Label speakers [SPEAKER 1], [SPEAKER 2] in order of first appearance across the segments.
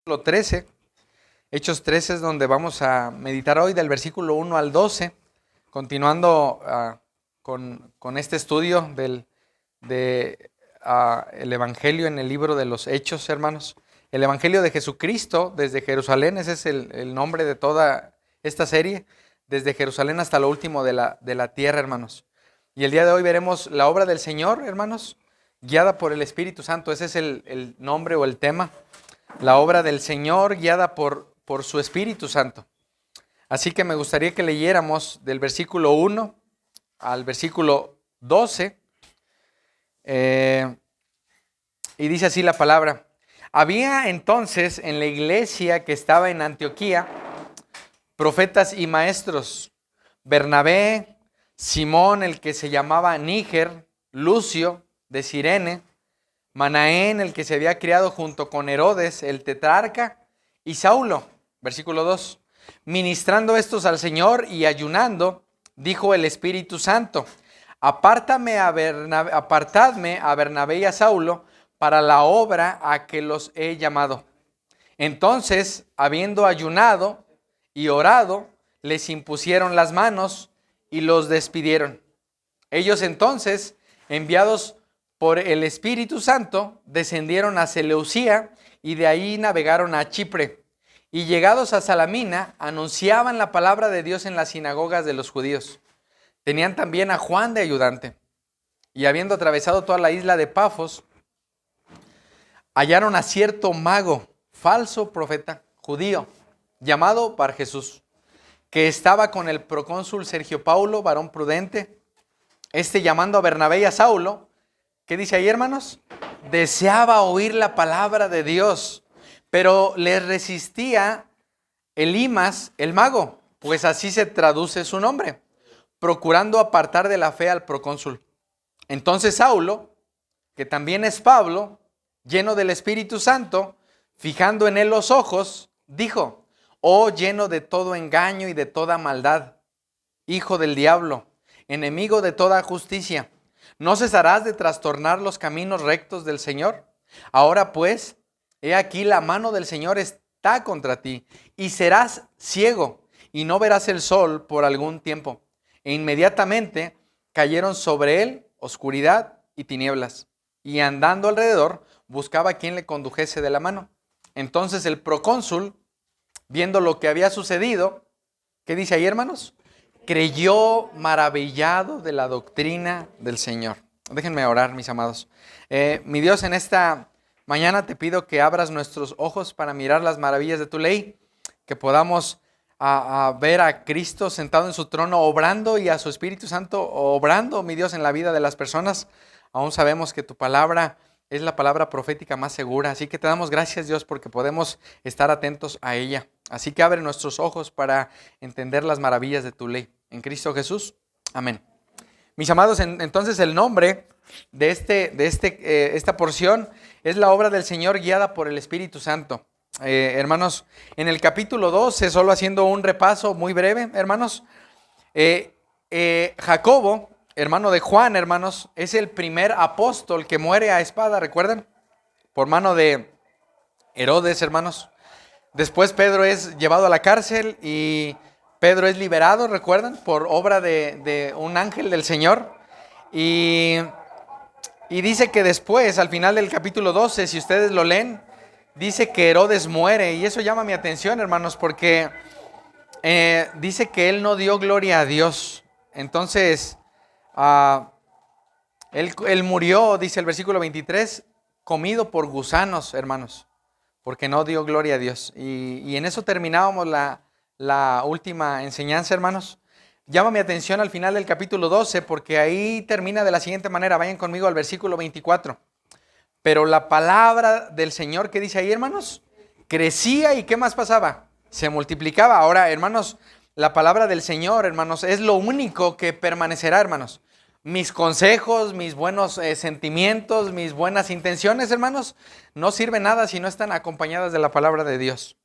[SPEAKER 1] Capítulo 13, Hechos 13 es donde vamos a meditar hoy del versículo 1 al 12, continuando con este estudio del el Evangelio en el libro de los Hechos, hermanos. El Evangelio de Jesucristo desde Jerusalén, ese es el nombre de toda esta serie, desde Jerusalén hasta lo último de la tierra, hermanos. Y el día de hoy veremos la obra del Señor, hermanos, guiada por el Espíritu Santo. Ese es el nombre o el tema. La obra del Señor guiada por su Espíritu Santo. Así que me gustaría que leyéramos del versículo 1 al versículo 12. Y dice así la palabra. Había entonces en la iglesia que estaba en Antioquía profetas y maestros: Bernabé, Simón, el que se llamaba Níger, Lucio de Cirene, Manaén, el que se había criado junto con Herodes, el tetrarca, y Saulo. Versículo 2. Ministrando estos al Señor y ayunando, dijo el Espíritu Santo: apartadme a Bernabé y a Saulo para la obra a que los he llamado. Entonces, habiendo ayunado y orado, les impusieron las manos y los despidieron. Ellos entonces, enviados por el Espíritu Santo, descendieron a Seleucía y de ahí navegaron a Chipre. Y llegados a Salamina, anunciaban la palabra de Dios en las sinagogas de los judíos. Tenían también a Juan de ayudante. Y habiendo atravesado toda la isla de Pafos, hallaron a cierto mago, falso profeta judío, llamado Bar Jesús, que estaba con el procónsul Sergio Paulo, varón prudente. Llamando a Bernabé y a Saulo, ¿qué dice ahí, hermanos? Deseaba oír la palabra de Dios, pero les resistía Elimas, el mago, pues así se traduce su nombre, procurando apartar de la fe al procónsul. Entonces Saulo, que también es Pablo, lleno del Espíritu Santo, fijando en él los ojos, dijo: oh, lleno de todo engaño y de toda maldad, hijo del diablo, enemigo de toda justicia, ¿no cesarás de trastornar los caminos rectos del Señor? Ahora pues, he aquí la mano del Señor está contra ti, y serás ciego, y no verás el sol por algún tiempo. E inmediatamente cayeron sobre él oscuridad y tinieblas, y andando alrededor, buscaba a quien le condujese de la mano. Entonces el procónsul, viendo lo que había sucedido, ¿qué dice ahí, hermanos? Creyó maravillado de la doctrina del Señor. Déjenme orar, mis amados. Mi Dios, en esta mañana te pido que abras nuestros ojos para mirar las maravillas de tu ley, que podamos ver a Cristo sentado en su trono obrando y a su Espíritu Santo obrando, mi Dios, en la vida de las personas. Aún sabemos que tu palabra es la palabra profética más segura, así que te damos gracias, Dios, porque podemos estar atentos a ella. Así que abre nuestros ojos para entender las maravillas de tu ley. En Cristo Jesús. Amén. Mis amados, entonces el nombre de esta porción es la obra del Señor guiada por el Espíritu Santo. Hermanos, en el capítulo 12, solo haciendo un repaso muy breve, hermanos, Jacobo, hermano de Juan, hermanos, es el primer apóstol que muere a espada, ¿recuerdan? Por mano de Herodes, hermanos. Después Pedro es llevado a la cárcel y Pedro es liberado, ¿recuerdan? Por obra de un ángel del Señor. Y dice que después, al final del capítulo 12, si ustedes lo leen, dice que Herodes muere. Y eso llama mi atención, hermanos, porque dice que él no dio gloria a Dios. Entonces, él murió, dice el versículo 23, comido por gusanos, hermanos, porque no dio gloria a Dios. Y en eso terminábamos la última enseñanza, hermanos. Llama mi atención al final del capítulo 12, porque ahí termina de la siguiente manera. Vayan conmigo al versículo 24. Pero la palabra del Señor, ¿qué dice ahí, hermanos? Crecía, ¿y qué más pasaba? Se multiplicaba. Ahora, hermanos, la palabra del Señor, hermanos, es lo único que permanecerá, hermanos. Mis consejos, mis buenos sentimientos, mis buenas intenciones, hermanos, no sirven nada si no están acompañadas de la palabra de Dios.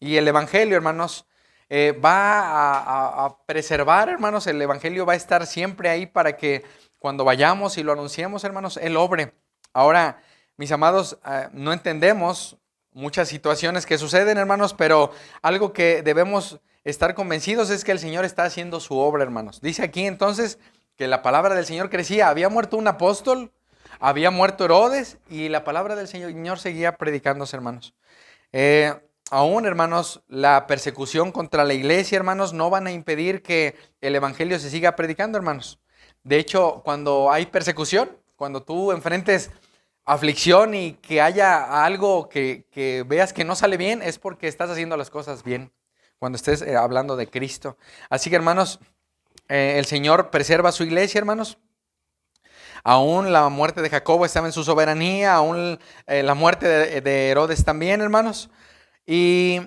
[SPEAKER 1] Y el Evangelio, hermanos, va a preservar, hermanos. El Evangelio va a estar siempre ahí para que cuando vayamos y lo anunciemos, hermanos, Él obre. Ahora, mis amados, no entendemos muchas situaciones que suceden, hermanos, pero algo que debemos estar convencidos es que el Señor está haciendo su obra, hermanos. Dice aquí entonces que la palabra del Señor crecía. Había muerto un apóstol, había muerto Herodes y la palabra del Señor seguía predicándose, hermanos. Aún, hermanos, la persecución contra la iglesia, hermanos, no van a impedir que el evangelio se siga predicando, hermanos. De hecho, cuando hay persecución, cuando tú enfrentes aflicción y que haya algo que veas que no sale bien, es porque estás haciendo las cosas bien, cuando estés hablando de Cristo. Así que, hermanos, el Señor preserva su iglesia, hermanos. Aún la muerte de Jacobo estaba en su soberanía, aún la muerte de Herodes también, hermanos. Y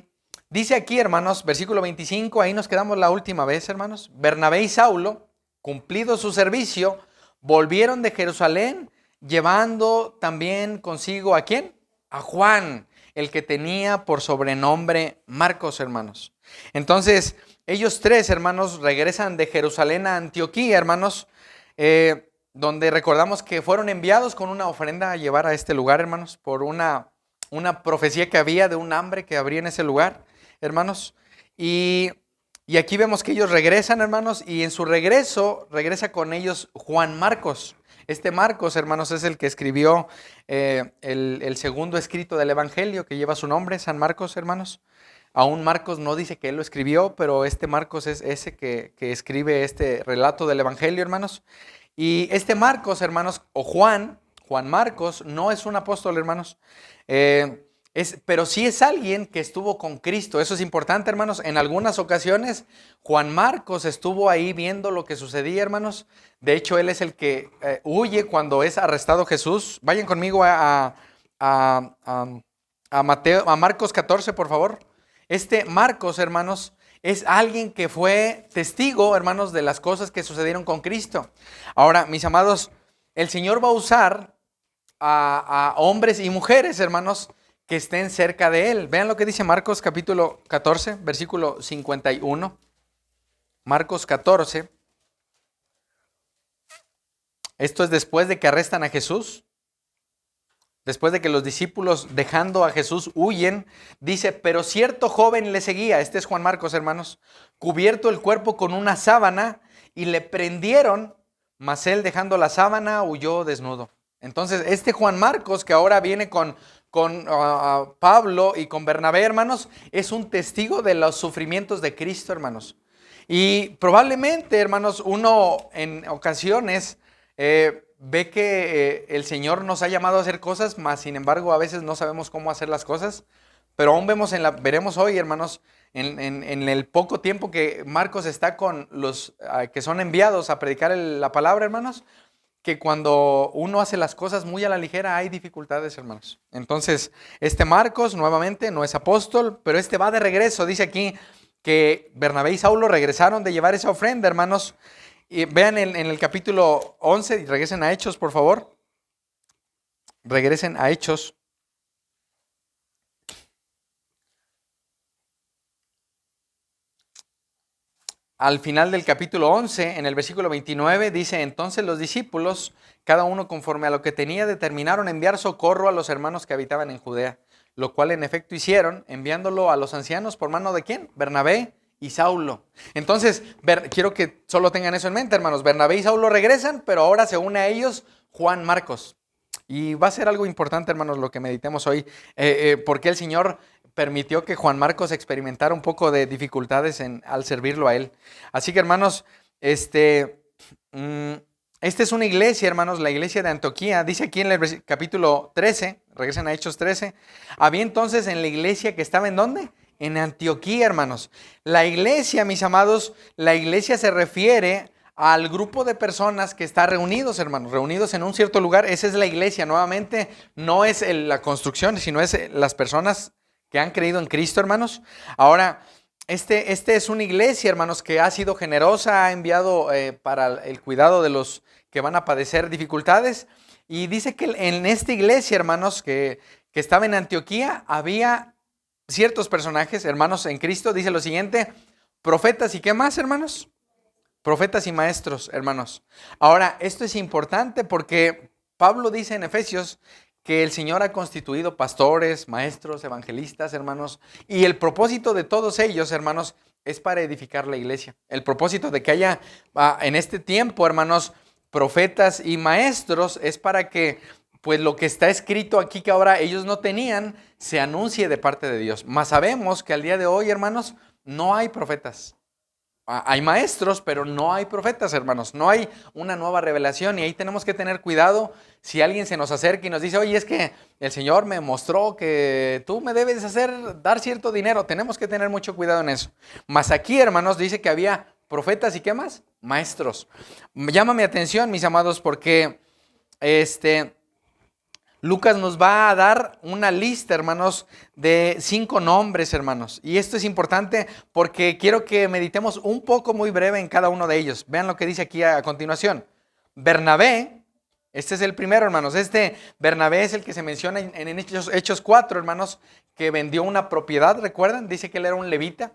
[SPEAKER 1] dice aquí, hermanos, versículo 25, ahí nos quedamos la última vez, hermanos. Bernabé y Saulo, cumplido su servicio, volvieron de Jerusalén, llevando también consigo ¿a quién? A Juan, el que tenía por sobrenombre Marcos, hermanos. Entonces, ellos tres, hermanos, regresan de Jerusalén a Antioquía, hermanos, donde recordamos que fueron enviados con una ofrenda a llevar a este lugar, hermanos, por una profecía que había de un hambre que habría en ese lugar, hermanos. Y aquí vemos que ellos regresan, hermanos, y en su regreso, regresa con ellos Juan Marcos. Este Marcos, hermanos, es el que escribió el segundo escrito del Evangelio que lleva su nombre, San Marcos, hermanos. Aún Marcos no dice que él lo escribió, pero este Marcos es ese que escribe este relato del Evangelio, hermanos. Y este Marcos, hermanos, o Juan Marcos, no es un apóstol, hermanos, pero sí es alguien que estuvo con Cristo. Eso es importante, hermanos. En algunas ocasiones, Juan Marcos estuvo ahí viendo lo que sucedía, hermanos. De hecho, él es el que huye cuando es arrestado Jesús. Vayan conmigo a Marcos 14, por favor. Este Marcos, hermanos, es alguien que fue testigo, hermanos, de las cosas que sucedieron con Cristo. Ahora, mis amados, el Señor va a usar a hombres y mujeres, hermanos, que estén cerca de Él. Vean lo que dice Marcos capítulo 14, versículo 51. Marcos 14. Esto es después de que arrestan a Jesús. Después de que los discípulos, dejando a Jesús, huyen, dice, pero cierto joven le seguía, este es Juan Marcos, hermanos, cubierto el cuerpo con una sábana, y le prendieron, mas él, dejando la sábana, huyó desnudo. Entonces, este Juan Marcos, que ahora viene con Pablo y con Bernabé, hermanos, es un testigo de los sufrimientos de Cristo, hermanos. Y probablemente, hermanos, uno en ocasiones ve que el Señor nos ha llamado a hacer cosas, mas sin embargo a veces no sabemos cómo hacer las cosas. Pero aún veremos hoy, hermanos, en el poco tiempo que Marcos está con los que son enviados a predicar la palabra, hermanos, que cuando uno hace las cosas muy a la ligera hay dificultades, hermanos. Entonces, este Marcos nuevamente no es apóstol, pero este va de regreso. Dice aquí que Bernabé y Saulo regresaron de llevar esa ofrenda, hermanos. Y vean en el capítulo 11, y regresen a Hechos, por favor. Regresen a Hechos. Al final del capítulo 11, en el versículo 29, dice, entonces los discípulos, cada uno conforme a lo que tenía, determinaron enviar socorro a los hermanos que habitaban en Judea, lo cual en efecto hicieron, enviándolo a los ancianos por mano de ¿quién? Bernabé y Saulo. Entonces, quiero que solo tengan eso en mente, hermanos. Bernabé y Saulo regresan, pero ahora se une a ellos Juan Marcos. Y va a ser algo importante, hermanos, lo que meditemos hoy, porque el Señor permitió que Juan Marcos experimentara un poco de dificultades al servirlo a él. Así que, hermanos, esta es una iglesia, hermanos, la iglesia de Antioquía. Dice aquí en el capítulo 13, regresen a Hechos 13, había entonces en la iglesia que estaba ¿en dónde? En Antioquía, hermanos. La iglesia, mis amados, la iglesia se refiere al grupo de personas que está reunidos, hermanos, reunidos en un cierto lugar. Esa es la iglesia, nuevamente, no es la construcción, sino es las personas que han creído en Cristo, hermanos. Ahora, este es una iglesia, hermanos, que ha sido generosa, ha enviado para el cuidado de los que van a padecer dificultades. Y dice que en esta iglesia, hermanos, que estaba en Antioquía, había ciertos personajes, hermanos, en Cristo. Dice lo siguiente, profetas y ¿qué más, hermanos? Profetas y maestros, hermanos. Ahora, esto es importante porque Pablo dice en Efesios que el Señor ha constituido pastores, maestros, evangelistas, hermanos, y el propósito de todos ellos, hermanos, es para edificar la iglesia. El propósito de que haya en este tiempo, hermanos, profetas y maestros es para que pues lo que está escrito aquí que ahora ellos no tenían, se anuncie de parte de Dios. Mas sabemos que al día de hoy, hermanos, no hay profetas. Hay maestros, pero no hay profetas, hermanos. No hay una nueva revelación y ahí tenemos que tener cuidado si alguien se nos acerca y nos dice, oye, es que el Señor me mostró que tú me debes dar cierto dinero. Tenemos que tener mucho cuidado en eso. Mas aquí, hermanos, dice que había profetas y ¿qué más? Maestros. Llama mi atención, mis amados, porque Lucas nos va a dar una lista, hermanos, de 5 nombres, hermanos. Y esto es importante porque quiero que meditemos un poco muy breve en cada uno de ellos. Vean lo que dice aquí a continuación. Bernabé, este es el primero, hermanos. Bernabé es el que se menciona en Hechos 4, hermanos, que vendió una propiedad, ¿recuerdan? Dice que él era un levita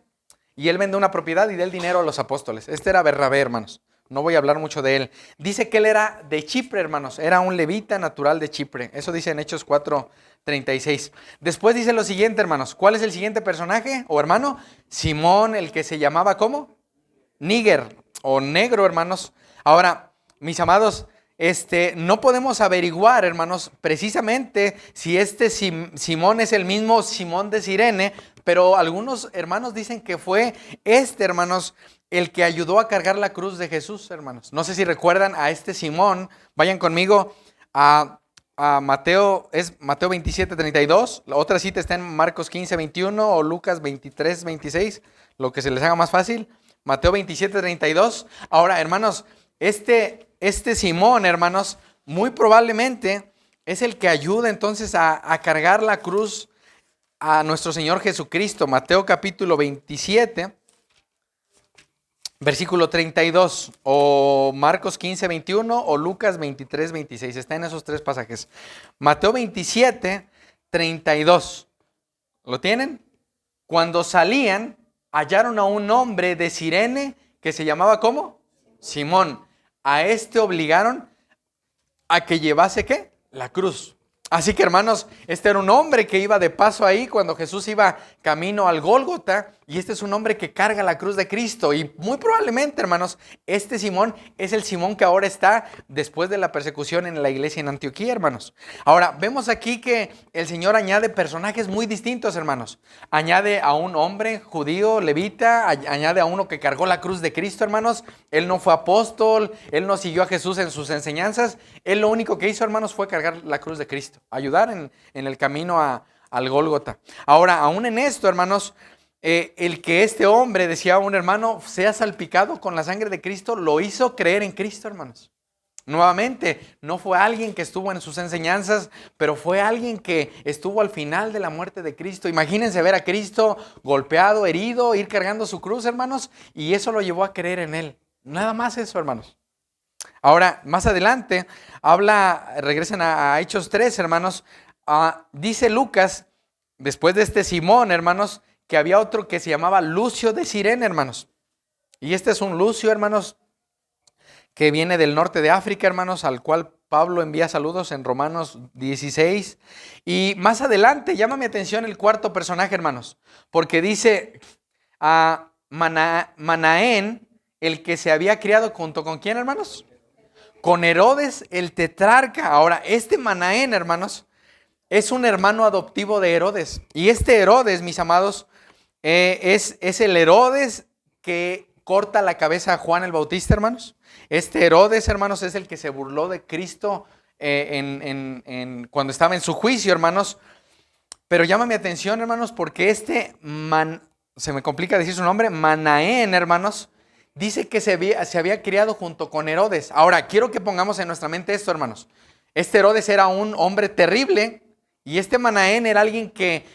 [SPEAKER 1] y él vendió una propiedad y dio el dinero a los apóstoles. Este era Bernabé, hermanos. No voy a hablar mucho de él. Dice que él era de Chipre, hermanos. Era un levita natural de Chipre. Eso dice en Hechos 4:36. Después dice lo siguiente, hermanos. ¿Cuál es el siguiente personaje o hermano? Simón, el que se llamaba ¿cómo? Níger o negro, hermanos. Ahora, mis amados, no podemos averiguar, hermanos, precisamente si Simón es el mismo Simón de Cirene, pero algunos hermanos dicen que fue hermanos, el que ayudó a cargar la cruz de Jesús, hermanos. No sé si recuerdan a Simón. Vayan conmigo a Mateo, es Mateo 27:32. La otra cita está en Marcos 15:21 o Lucas 23:26, lo que se les haga más fácil. Mateo 27:32. Ahora, hermanos, este Simón, hermanos, muy probablemente es el que ayuda entonces a cargar la cruz a nuestro Señor Jesucristo. Mateo capítulo 27. Versículo 32, o Marcos 15:21 o Lucas 23:26. Está en esos 3 pasajes. Mateo 27:32. ¿Lo tienen? Cuando salían, hallaron a un hombre de Cirene que se llamaba ¿cómo? Simón. A obligaron a que llevase ¿qué? La cruz. Así que, hermanos, este era un hombre que iba de paso ahí cuando Jesús iba camino al Gólgota, y este es un hombre que carga la cruz de Cristo. Y muy probablemente, hermanos, este Simón es el Simón que ahora está después de la persecución en la iglesia en Antioquía, hermanos. Ahora, vemos aquí que el Señor añade personajes muy distintos, hermanos. Añade a un hombre judío, levita, añade a uno que cargó la cruz de Cristo, hermanos. Él no fue apóstol, él no siguió a Jesús en sus enseñanzas. Él lo único que hizo, hermanos, fue cargar la cruz de Cristo, ayudar en el camino al Gólgota. Ahora, aún en esto, hermanos, el que este hombre, decía un hermano, sea salpicado con la sangre de Cristo, lo hizo creer en Cristo, hermanos. Nuevamente, no fue alguien que estuvo en sus enseñanzas, pero fue alguien que estuvo al final de la muerte de Cristo. Imagínense ver a Cristo golpeado, herido, ir cargando su cruz, hermanos, y eso lo llevó a creer en él. Nada más eso, hermanos. Ahora, más adelante, regresen a Hechos 3, hermanos. Dice Lucas, después de este Simón, hermanos, que había otro que se llamaba Lucio de Cirene, hermanos. Y este es un Lucio, hermanos, que viene del norte de África, hermanos, al cual Pablo envía saludos en Romanos 16. Y más adelante, llama mi atención el cuarto personaje, hermanos, porque dice a Manaén, el que se había criado junto con ¿quién, hermanos? Con Herodes el tetrarca. Ahora, Manaén, hermanos, es un hermano adoptivo de Herodes. Y Herodes, mis amados, es el Herodes que corta la cabeza a Juan el Bautista, hermanos. Herodes, hermanos, es el que se burló de Cristo cuando estaba en su juicio, hermanos. Pero llama mi atención, hermanos, porque se me complica decir su nombre, Manaén, hermanos, dice que se había criado junto con Herodes. Ahora, quiero que pongamos en nuestra mente esto, hermanos. Herodes era un hombre terrible y Manaén era alguien que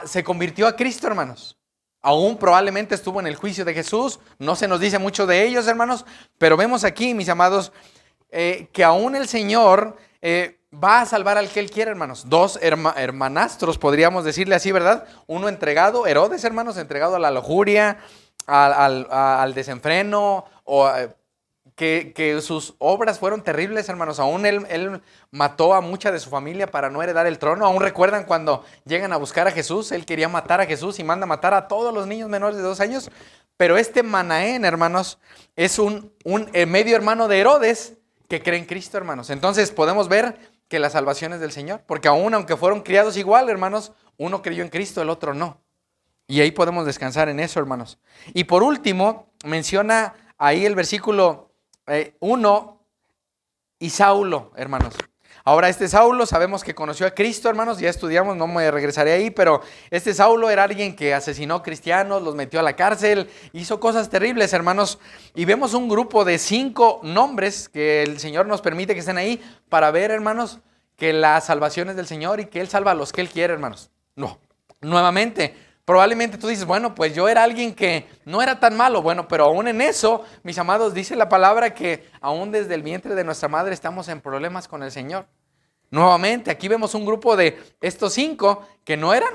[SPEAKER 1] se convirtió a Cristo, hermanos. Aún probablemente estuvo en el juicio de Jesús. No se nos dice mucho de ellos, hermanos, pero vemos aquí, mis amados, que aún el Señor va a salvar al que Él quiere, hermanos. 2 hermanastros, podríamos decirle así, ¿verdad? Uno entregado, Herodes, hermanos, entregado a la lujuria, al desenfreno, que sus obras fueron terribles, hermanos. Aún él mató a mucha de su familia para no heredar el trono. Aún recuerdan cuando llegan a buscar a Jesús, él quería matar a Jesús y manda matar a todos los niños menores de 2 años. Pero este Manaén, hermanos, es un medio hermano de Herodes que cree en Cristo, hermanos. Entonces podemos ver que la salvación es del Señor, porque aunque fueron criados igual, hermanos, uno creyó en Cristo, el otro no. Y ahí podemos descansar en eso, hermanos. Y por último, menciona ahí el versículo 1 y Saulo, hermanos. Ahora este Saulo sabemos que conoció a Cristo, hermanos, ya estudiamos, no me regresaré ahí, pero este Saulo era alguien que asesinó cristianos, los metió a la cárcel, hizo cosas terribles, hermanos. Y vemos un grupo de 5 nombres que el Señor nos permite que estén ahí para ver, hermanos, que la salvación es del Señor y que Él salva a los que Él quiere, hermanos. No, nuevamente, probablemente tú dices, bueno, pues yo era alguien que no era tan malo. Bueno, pero aún en eso, mis amados, dice la palabra que aún desde el vientre de nuestra madre estamos en problemas con el Señor. Nuevamente, aquí vemos un grupo de estos 5 que no eran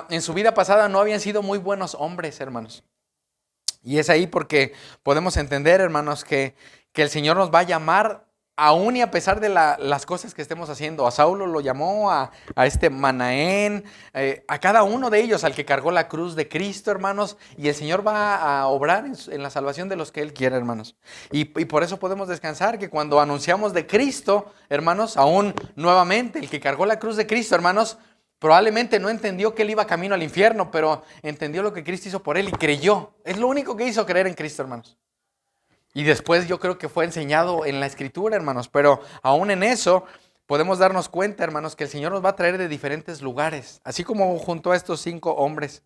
[SPEAKER 1] en su vida pasada no habían sido muy buenos hombres, hermanos. Y es ahí porque podemos entender, hermanos, que el Señor nos va a llamar aún y a pesar de las cosas que estemos haciendo. A Saulo lo llamó, a este Manaén, a cada uno de ellos, al que cargó la cruz de Cristo, hermanos. Y el Señor va a obrar en la salvación de los que Él quiere, hermanos. Y por eso podemos descansar que cuando anunciamos de Cristo, hermanos, aún nuevamente, el que cargó la cruz de Cristo, hermanos, probablemente no entendió que Él iba camino al infierno, pero entendió lo que Cristo hizo por Él y creyó. Es lo único que hizo, creer en Cristo, hermanos. Y después yo creo que fue enseñado en la Escritura, hermanos. Pero aún en eso podemos darnos cuenta, hermanos, que el Señor nos va a traer de diferentes lugares. Así como junto a estos 5 hombres.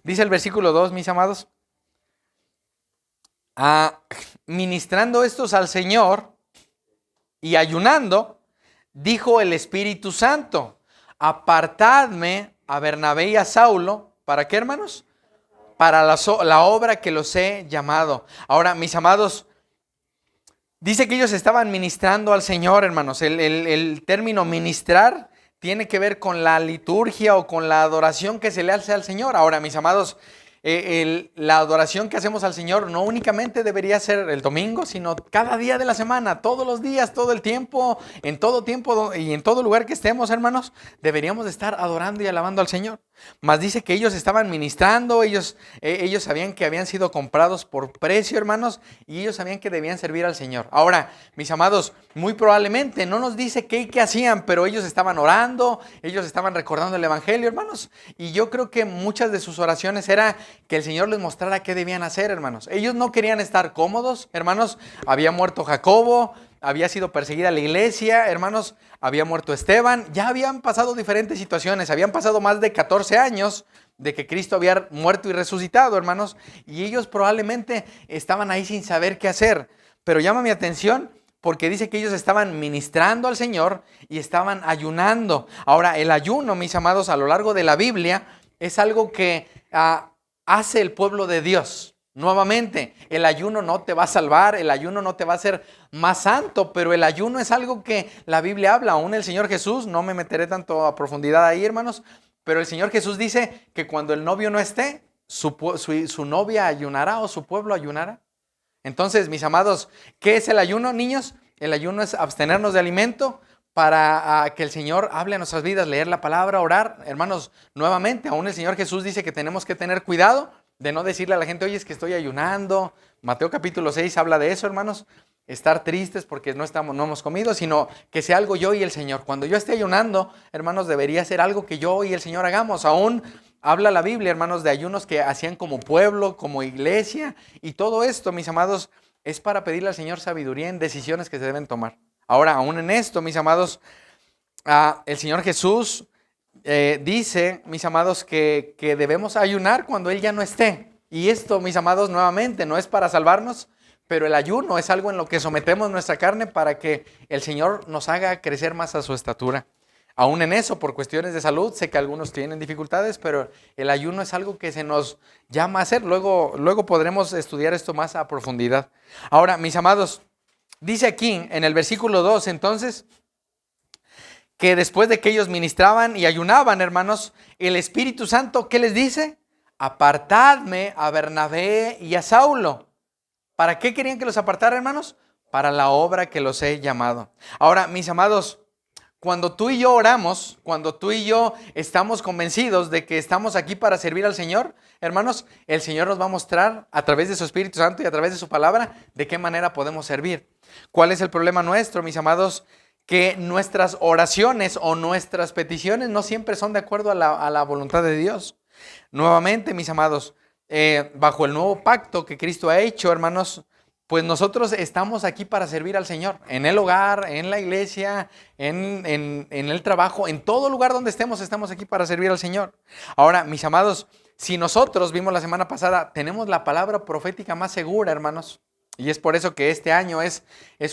[SPEAKER 1] Dice el versículo 2, mis amados. Ministrando estos al Señor y ayunando, dijo el Espíritu Santo, apartadme a Bernabé y a Saulo. ¿Para qué, hermanos? Para la obra que los he llamado. Ahora, mis amados, dice que ellos estaban ministrando al Señor, hermanos. El término ministrar tiene que ver con la liturgia o con la adoración que se le hace al Señor. Ahora, mis amados, la adoración que hacemos al Señor no únicamente debería ser el domingo, sino cada día de la semana, todos los días, todo el tiempo y en todo lugar que estemos, hermanos, deberíamos de estar adorando y alabando al Señor. Mas dice que ellos estaban ministrando, ellos sabían que habían sido comprados por precio, hermanos, y ellos sabían que debían servir al Señor. Ahora, mis amados, muy probablemente no nos dice qué hacían, pero ellos estaban orando, ellos estaban recordando el Evangelio, hermanos, y yo creo que muchas de sus oraciones era que el Señor les mostrara qué debían hacer, hermanos. Ellos no querían estar cómodos, hermanos. Había muerto Jacobo, había sido perseguida la iglesia, hermanos, había muerto Esteban, ya habían pasado diferentes situaciones, habían pasado más de 14 años de que Cristo había muerto y resucitado, hermanos, y ellos probablemente estaban ahí sin saber qué hacer. Pero llama mi atención porque dice que ellos estaban ministrando al Señor y estaban ayunando. Ahora, el ayuno, mis amados, a lo largo de la Biblia es algo que hace el pueblo de Dios. Nuevamente, el ayuno no te va a salvar, el ayuno no te va a hacer más santo, pero el ayuno es algo que la Biblia habla. Aún el Señor Jesús, no me meteré tanto a profundidad ahí, hermanos, pero el Señor Jesús dice que cuando el novio no esté, su novia ayunará o su pueblo ayunará. Entonces, mis amados, ¿qué es el ayuno, niños? El ayuno es abstenernos de alimento para que el Señor hable a nuestras vidas, leer la palabra, orar. Hermanos, nuevamente, aún el Señor Jesús dice que tenemos que tener cuidado de no decirle a la gente, oye, es que estoy ayunando. Mateo capítulo 6 habla de eso, hermanos. Estar tristes porque no hemos comido, sino que sea algo yo y el Señor. Cuando yo esté ayunando, hermanos, debería ser algo que yo y el Señor hagamos. Aún habla la Biblia, hermanos, de ayunos que hacían como pueblo, como iglesia. Y todo esto, mis amados, es para pedirle al Señor sabiduría en decisiones que se deben tomar. Ahora, aún en esto, mis amados, el Señor Jesús dice, mis amados, que debemos ayunar cuando Él ya no esté. Y esto, mis amados, nuevamente, no es para salvarnos, pero el ayuno es algo en lo que sometemos nuestra carne para que el Señor nos haga crecer más a su estatura. Aún en eso, por cuestiones de salud, sé que algunos tienen dificultades, pero el ayuno es algo que se nos llama a hacer. Luego podremos estudiar esto más a profundidad. Ahora, mis amados, dice aquí en el versículo 2, entonces, que después de que ellos ministraban y ayunaban, hermanos, el Espíritu Santo, ¿qué les dice? Apartadme a Bernabé y a Saulo. ¿Para qué querían que los apartara, hermanos? Para la obra que los he llamado. Ahora, mis amados, cuando tú y yo oramos, cuando tú y yo estamos convencidos de que estamos aquí para servir al Señor, hermanos, el Señor nos va a mostrar a través de su Espíritu Santo y a través de su palabra de qué manera podemos servir. ¿Cuál es el problema nuestro, mis amados? Que nuestras oraciones o nuestras peticiones no siempre son de acuerdo a la voluntad de Dios. Nuevamente, mis amados, bajo el nuevo pacto que Cristo ha hecho, hermanos, pues nosotros estamos aquí para servir al Señor, en el hogar, en la iglesia, en el trabajo, en todo lugar donde estemos aquí para servir al Señor. Ahora, mis amados, si nosotros, vimos la semana pasada, tenemos la palabra profética más segura, hermanos, y es por eso que este año es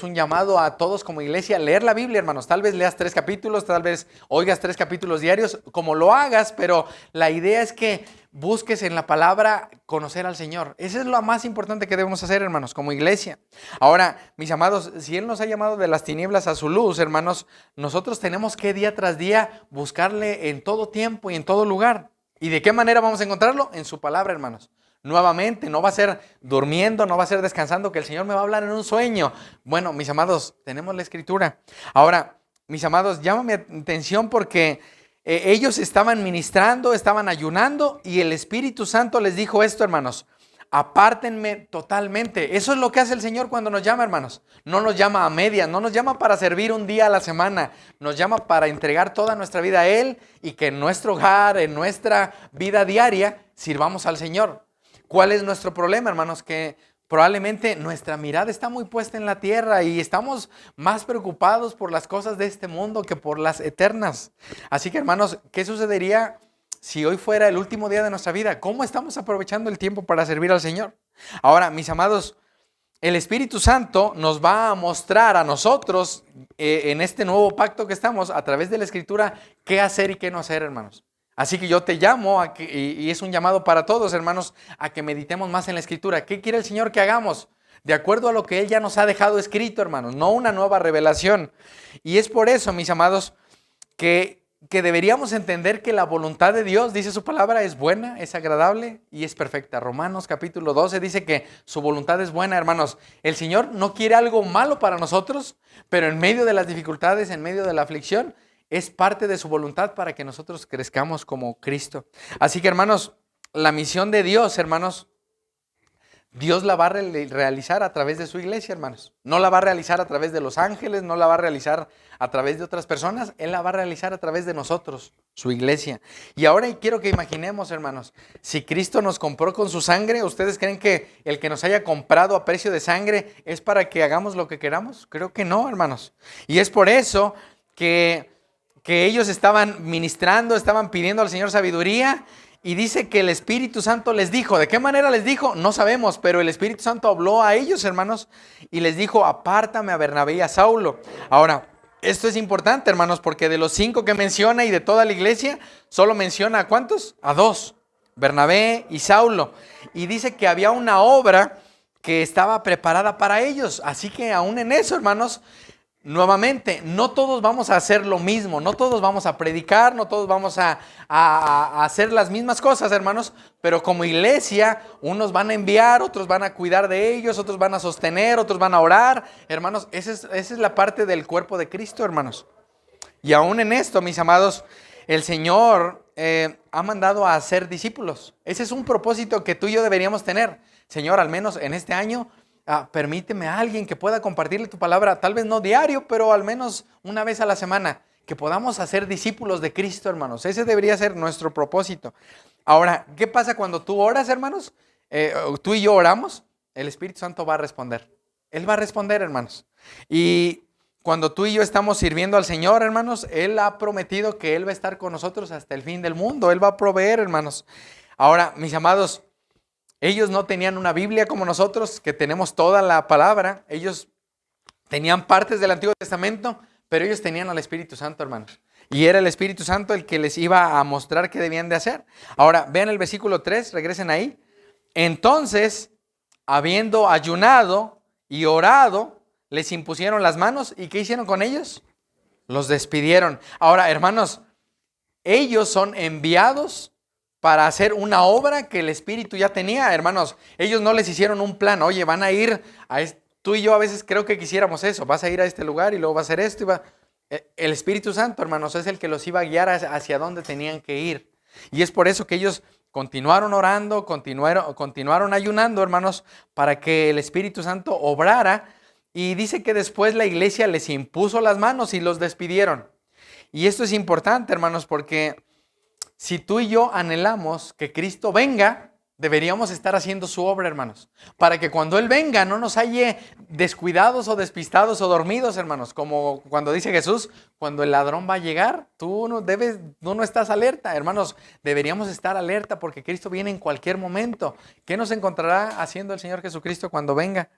[SPEAKER 1] un llamado a todos como iglesia a leer la Biblia, hermanos. Tal vez leas 3 capítulos, tal vez oigas 3 capítulos diarios, como lo hagas, pero la idea es que busques en la palabra conocer al Señor. Eso es lo más importante que debemos hacer, hermanos, como iglesia. Ahora, mis amados, si Él nos ha llamado de las tinieblas a su luz, hermanos, nosotros tenemos que día tras día buscarle en todo tiempo y en todo lugar. ¿Y de qué manera vamos a encontrarlo? En su palabra, hermanos. Nuevamente, no va a ser durmiendo, no va a ser descansando, que el Señor me va a hablar en un sueño. Bueno, mis amados, tenemos la Escritura. Ahora, mis amados, llama mi atención porque ellos estaban ministrando, estaban ayunando y el Espíritu Santo les dijo esto, hermanos: apártenme totalmente. Eso es lo que hace el Señor cuando nos llama, hermanos. No nos llama a medias, no nos llama para servir un día a la semana. Nos llama para entregar toda nuestra vida a Él y que en nuestro hogar, en nuestra vida diaria, sirvamos al Señor. ¿Cuál es nuestro problema, hermanos? Que probablemente nuestra mirada está muy puesta en la tierra y estamos más preocupados por las cosas de este mundo que por las eternas. Así que, hermanos, ¿qué sucedería si hoy fuera el último día de nuestra vida? ¿Cómo estamos aprovechando el tiempo para servir al Señor? Ahora, mis amados, el Espíritu Santo nos va a mostrar a nosotros en este nuevo pacto que estamos a través de la Escritura qué hacer y qué no hacer, hermanos. Así que yo te llamo, y es un llamado para todos, hermanos, a que meditemos más en la Escritura. ¿Qué quiere el Señor que hagamos? De acuerdo a lo que Él ya nos ha dejado escrito, hermanos, no una nueva revelación. Y es por eso, mis amados, que deberíamos entender que la voluntad de Dios, dice su palabra, es buena, es agradable y es perfecta. Romanos capítulo 12 dice que su voluntad es buena, hermanos. El Señor no quiere algo malo para nosotros, pero en medio de las dificultades, en medio de la aflicción, es parte de su voluntad para que nosotros crezcamos como Cristo. Así que, hermanos, la misión de Dios, hermanos, Dios la va a realizar a través de su iglesia, hermanos. No la va a realizar a través de los ángeles, no la va a realizar a través de otras personas. Él la va a realizar a través de nosotros, su iglesia. Y ahora quiero que imaginemos, hermanos, si Cristo nos compró con su sangre, ¿ustedes creen que el que nos haya comprado a precio de sangre es para que hagamos lo que queramos? Creo que no, hermanos. Y es por eso que ellos estaban ministrando, estaban pidiendo al Señor sabiduría, y dice que el Espíritu Santo les dijo. ¿De qué manera les dijo? No sabemos, pero el Espíritu Santo habló a ellos, hermanos, y les dijo: apártame a Bernabé y a Saulo. Ahora, esto es importante, hermanos, porque de los 5 que menciona y de toda la iglesia, solo menciona ¿a cuántos? A 2, Bernabé y Saulo. Y dice que había una obra que estaba preparada para ellos. Así que aún en eso, hermanos, nuevamente, no todos vamos a hacer lo mismo, no todos vamos a predicar, no todos vamos a hacer las mismas cosas, hermanos, pero como iglesia, unos van a enviar, otros van a cuidar de ellos, otros van a sostener, otros van a orar, hermanos. Esa es la parte del cuerpo de Cristo, hermanos. Y aún en esto, mis amados, el Señor ha mandado a hacer discípulos. Ese es un propósito que tú y yo deberíamos tener. Señor, al menos en este año, permíteme a alguien que pueda compartirle tu palabra, tal vez no diario, pero al menos una vez a la semana, que podamos hacer discípulos de Cristo, hermanos. Ese debería ser nuestro propósito. Ahora, ¿qué pasa cuando tú oras, hermanos? Tú y yo oramos, el Espíritu Santo va a responder. Él va a responder, hermanos. Y cuando tú y yo estamos sirviendo al Señor, hermanos, Él ha prometido que Él va a estar con nosotros hasta el fin del mundo. Él va a proveer, hermanos. Ahora, mis amados, ellos no tenían una Biblia como nosotros, que tenemos toda la palabra. Ellos tenían partes del Antiguo Testamento, pero ellos tenían al Espíritu Santo, hermanos. Y era el Espíritu Santo el que les iba a mostrar qué debían de hacer. Ahora, vean el versículo 3, regresen ahí. Entonces, habiendo ayunado y orado, les impusieron las manos. ¿Y qué hicieron con ellos? Los despidieron. Ahora, hermanos, ellos son enviados para hacer una obra que el Espíritu ya tenía, hermanos. Ellos no les hicieron un plan, oye, van a ir tú y yo a veces creo que quisiéramos eso, vas a ir a este lugar y luego va a hacer esto. El Espíritu Santo, hermanos, es el que los iba a guiar hacia donde tenían que ir. Y es por eso que ellos continuaron orando, continuaron ayunando, hermanos, para que el Espíritu Santo obrara. Y dice que después la iglesia les impuso las manos y los despidieron. Y esto es importante, hermanos, porque si tú y yo anhelamos que Cristo venga, deberíamos estar haciendo su obra, hermanos, para que cuando Él venga no nos halle descuidados o despistados o dormidos, hermanos, como cuando dice Jesús, cuando el ladrón va a llegar, tú no estás alerta, hermanos, deberíamos estar alerta porque Cristo viene en cualquier momento. ¿Qué nos encontrará haciendo el Señor Jesucristo cuando venga?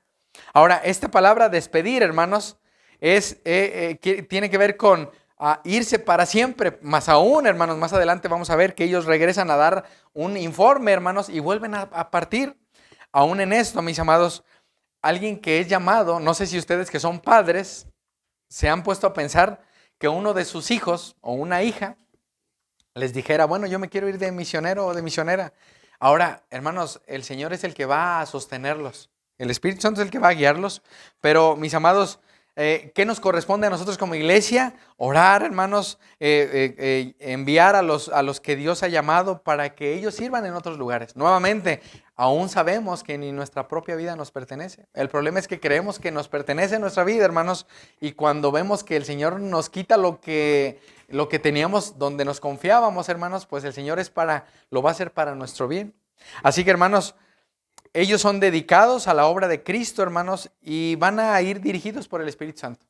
[SPEAKER 1] Ahora, esta palabra despedir, hermanos, tiene que ver con irse para siempre. Más aún, hermanos, más adelante vamos a ver que ellos regresan a dar un informe, hermanos, y vuelven a partir. Aún en esto, mis amados, alguien que es llamado, no sé si ustedes que son padres, se han puesto a pensar que uno de sus hijos o una hija les dijera, bueno, yo me quiero ir de misionero o de misionera. Ahora, hermanos, el Señor es el que va a sostenerlos. El Espíritu Santo es el que va a guiarlos. Pero, mis amados, ¿qué nos corresponde a nosotros como iglesia? Orar, hermanos, enviar a los que Dios ha llamado para que ellos sirvan en otros lugares. Nuevamente, aún sabemos que ni nuestra propia vida nos pertenece. El problema es que creemos que nos pertenece nuestra vida, hermanos, y cuando vemos que el Señor nos quita lo que teníamos, donde nos confiábamos, hermanos, pues el Señor lo va a hacer para nuestro bien. Así que, hermanos, ellos son dedicados a la obra de Cristo, hermanos, y van a ir dirigidos por el Espíritu Santo.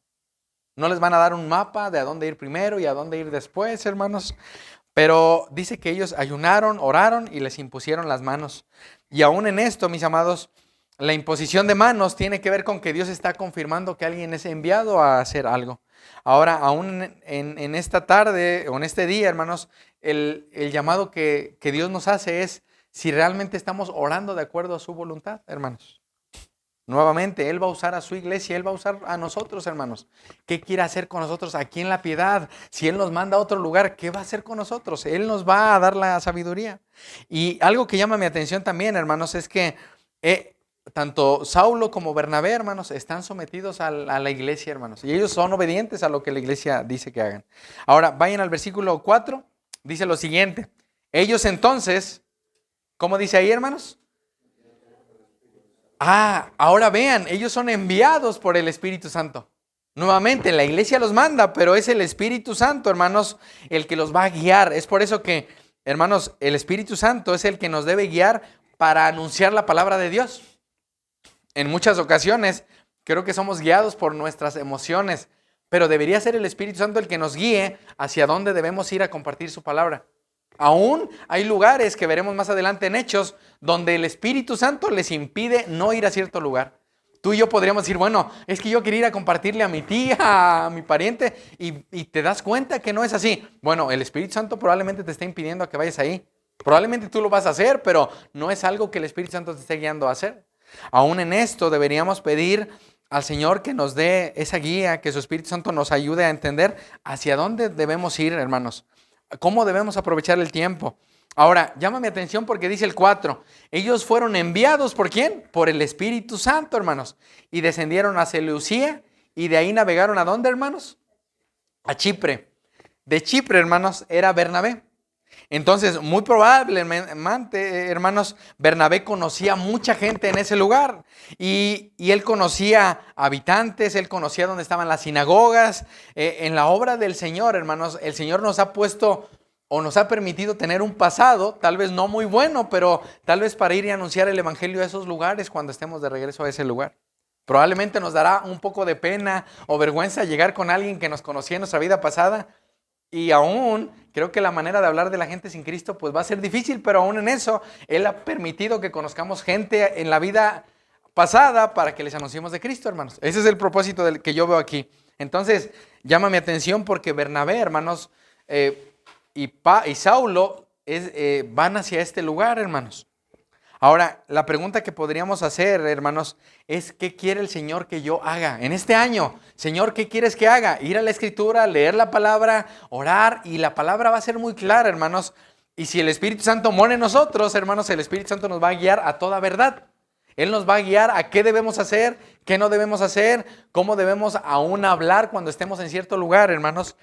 [SPEAKER 1] No les van a dar un mapa de a dónde ir primero y a dónde ir después, hermanos. Pero dice que ellos ayunaron, oraron y les impusieron las manos. Y aún en esto, mis amados, la imposición de manos tiene que ver con que Dios está confirmando que alguien es enviado a hacer algo. Ahora, aún en esta tarde o en este día, hermanos, el llamado que Dios nos hace es si realmente estamos orando de acuerdo a su voluntad, hermanos. Nuevamente, Él va a usar a su iglesia, Él va a usar a nosotros, hermanos. ¿Qué quiere hacer con nosotros aquí en la piedad? Si Él nos manda a otro lugar, ¿qué va a hacer con nosotros? Él nos va a dar la sabiduría. Y algo que llama mi atención también, hermanos, es que tanto Saulo como Bernabé, hermanos, están sometidos a la iglesia, hermanos. Y ellos son obedientes a lo que la iglesia dice que hagan. Ahora, vayan al versículo 4, dice lo siguiente. Ellos entonces, ¿cómo dice ahí, hermanos? Ahora vean, ellos son enviados por el Espíritu Santo. Nuevamente, la iglesia los manda, pero es el Espíritu Santo, hermanos, el que los va a guiar. Es por eso que, hermanos, el Espíritu Santo es el que nos debe guiar para anunciar la palabra de Dios. En muchas ocasiones, creo que somos guiados por nuestras emociones, pero debería ser el Espíritu Santo el que nos guíe hacia dónde debemos ir a compartir su palabra. Aún hay lugares que veremos más adelante en Hechos donde el Espíritu Santo les impide no ir a cierto lugar. Tú y yo podríamos decir, bueno, es que yo quería ir a compartirle a mi tía, a mi pariente, y te das cuenta que no es así. Bueno, el Espíritu Santo probablemente te está impidiendo que vayas ahí. Probablemente tú lo vas a hacer, pero no es algo que el Espíritu Santo te esté guiando a hacer. Aún en esto deberíamos pedir al Señor que nos dé esa guía, que su Espíritu Santo nos ayude a entender hacia dónde debemos ir, hermanos. ¿Cómo debemos aprovechar el tiempo? Ahora, llama mi atención porque dice el 4. Ellos fueron enviados, ¿por quién? Por el Espíritu Santo, hermanos. Y descendieron a Seleucía y de ahí navegaron ¿a dónde, hermanos? A Chipre. De Chipre, hermanos, era Bernabé. Entonces, muy probablemente, hermanos, Bernabé conocía mucha gente en ese lugar y él conocía habitantes, él conocía dónde estaban las sinagogas. En la obra del Señor, hermanos, el Señor nos ha puesto o nos ha permitido tener un pasado, tal vez no muy bueno, pero tal vez para ir y anunciar el evangelio a esos lugares cuando estemos de regreso a ese lugar. Probablemente nos dará un poco de pena o vergüenza llegar con alguien que nos conocía en nuestra vida pasada. Y aún creo que la manera de hablar de la gente sin Cristo pues va a ser difícil, pero aún en eso Él ha permitido que conozcamos gente en la vida pasada para que les anunciemos de Cristo, hermanos. Ese es el propósito del que yo veo aquí. Entonces, llama mi atención porque Bernabé, hermanos, y Saulo van hacia este lugar, hermanos. Ahora, la pregunta que podríamos hacer, hermanos, es ¿qué quiere el Señor que yo haga en este año? Señor, ¿qué quieres que haga? Ir a la Escritura, leer la palabra, orar, y la palabra va a ser muy clara, hermanos, Y si el Espíritu Santo mora en nosotros, hermanos, el Espíritu Santo nos va a guiar a toda verdad. Él nos va a guiar a qué debemos hacer, qué no debemos hacer, cómo debemos aún hablar cuando estemos en cierto lugar, hermanos.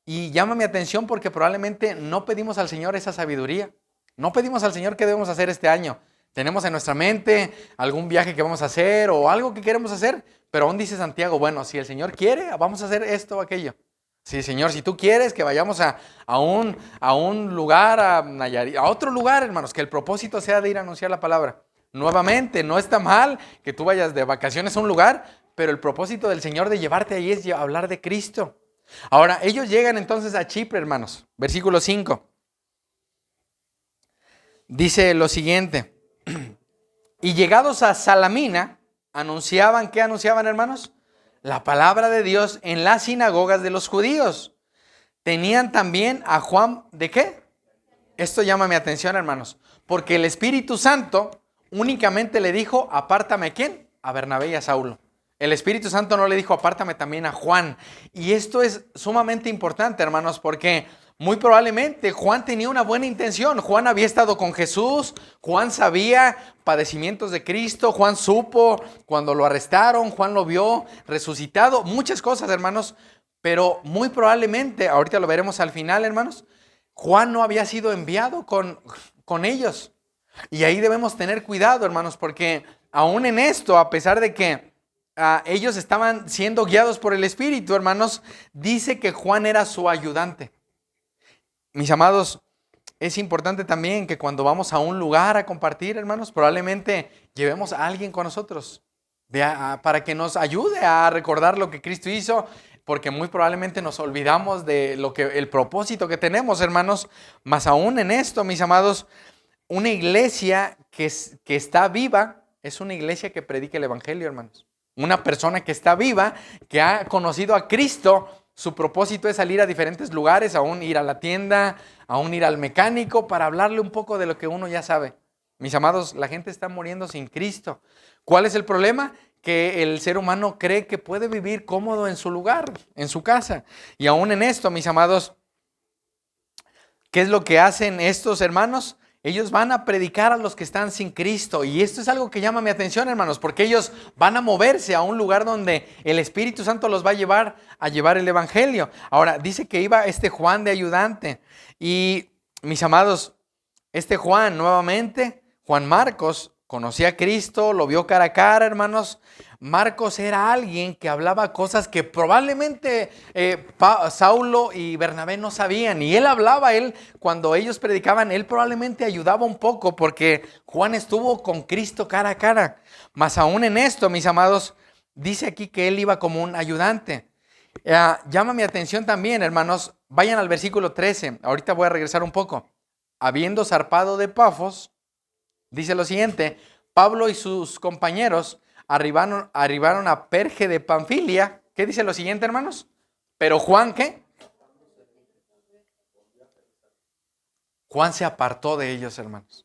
[SPEAKER 1] Y llama mi atención porque probablemente no pedimos al Señor esa sabiduría. No pedimos al Señor qué debemos hacer este año. Tenemos en nuestra mente algún viaje que vamos a hacer o algo que queremos hacer, pero aún dice Santiago, bueno, si el Señor quiere, vamos a hacer esto o aquello. Sí, Señor, si tú quieres que vayamos a un lugar, a otro lugar, hermanos, que el propósito sea de ir a anunciar la palabra. Nuevamente, no está mal que tú vayas de vacaciones a un lugar, pero el propósito del Señor de llevarte ahí es hablar de Cristo. Ahora, ellos llegan entonces a Chipre, hermanos. Versículo 5. Dice lo siguiente. Y llegados a Salamina, anunciaban, ¿qué anunciaban, hermanos? La palabra de Dios en las sinagogas de los judíos. Tenían también a Juan, ¿de qué? Esto llama mi atención, hermanos, porque el Espíritu Santo únicamente le dijo, apártame ¿a quién? A Bernabé y a Saulo. El Espíritu Santo no le dijo, apártame también a Juan. Y esto es sumamente importante, hermanos, porque muy probablemente Juan tenía una buena intención. Juan había estado con Jesús, Juan sabía padecimientos de Cristo, Juan supo cuando lo arrestaron, Juan lo vio resucitado, muchas cosas, hermanos, pero muy probablemente, ahorita lo veremos al final, hermanos, Juan no había sido enviado con ellos. Y ahí debemos tener cuidado, hermanos, porque aún en esto, a pesar de que ellos estaban siendo guiados por el Espíritu, hermanos, dice que Juan era su ayudante. Mis amados, es importante también que cuando vamos a un lugar a compartir, hermanos, probablemente llevemos a alguien con nosotros para que nos ayude a recordar lo que Cristo hizo, porque muy probablemente nos olvidamos de el propósito que tenemos, hermanos. Más aún en esto, mis amados, una iglesia que está viva es una iglesia que predica el evangelio, hermanos. Una persona que está viva, que ha conocido a Cristo, su propósito es salir a diferentes lugares, aún ir a la tienda, aún ir al mecánico para hablarle un poco de lo que uno ya sabe. Mis amados, la gente está muriendo sin Cristo. ¿Cuál es el problema? Que el ser humano cree que puede vivir cómodo en su lugar, en su casa. Y aún en esto, mis amados, ¿qué es lo que hacen estos hermanos? Ellos van a predicar a los que están sin Cristo. Y esto es algo que llama mi atención, hermanos, porque ellos van a moverse a un lugar donde el Espíritu Santo los va a llevar el evangelio. Ahora, dice que iba este Juan de ayudante. Y mis amados, este Juan nuevamente, Juan Marcos, conocía a Cristo, lo vio cara a cara, hermanos. Marcos era alguien que hablaba cosas que probablemente Saulo y Bernabé no sabían. Y él hablaba, cuando ellos predicaban, él probablemente ayudaba un poco porque Juan estuvo con Cristo cara a cara. Mas aún en esto, mis amados, dice aquí que él iba como un ayudante. Llama mi atención también, hermanos, vayan al versículo 13. Ahorita voy a regresar un poco. Habiendo zarpado de Pafos, dice lo siguiente: Pablo y sus compañeros arribaron a Perge de Panfilia. ¿Qué dice lo siguiente, hermanos? Pero Juan, ¿qué? Juan se apartó de ellos, hermanos.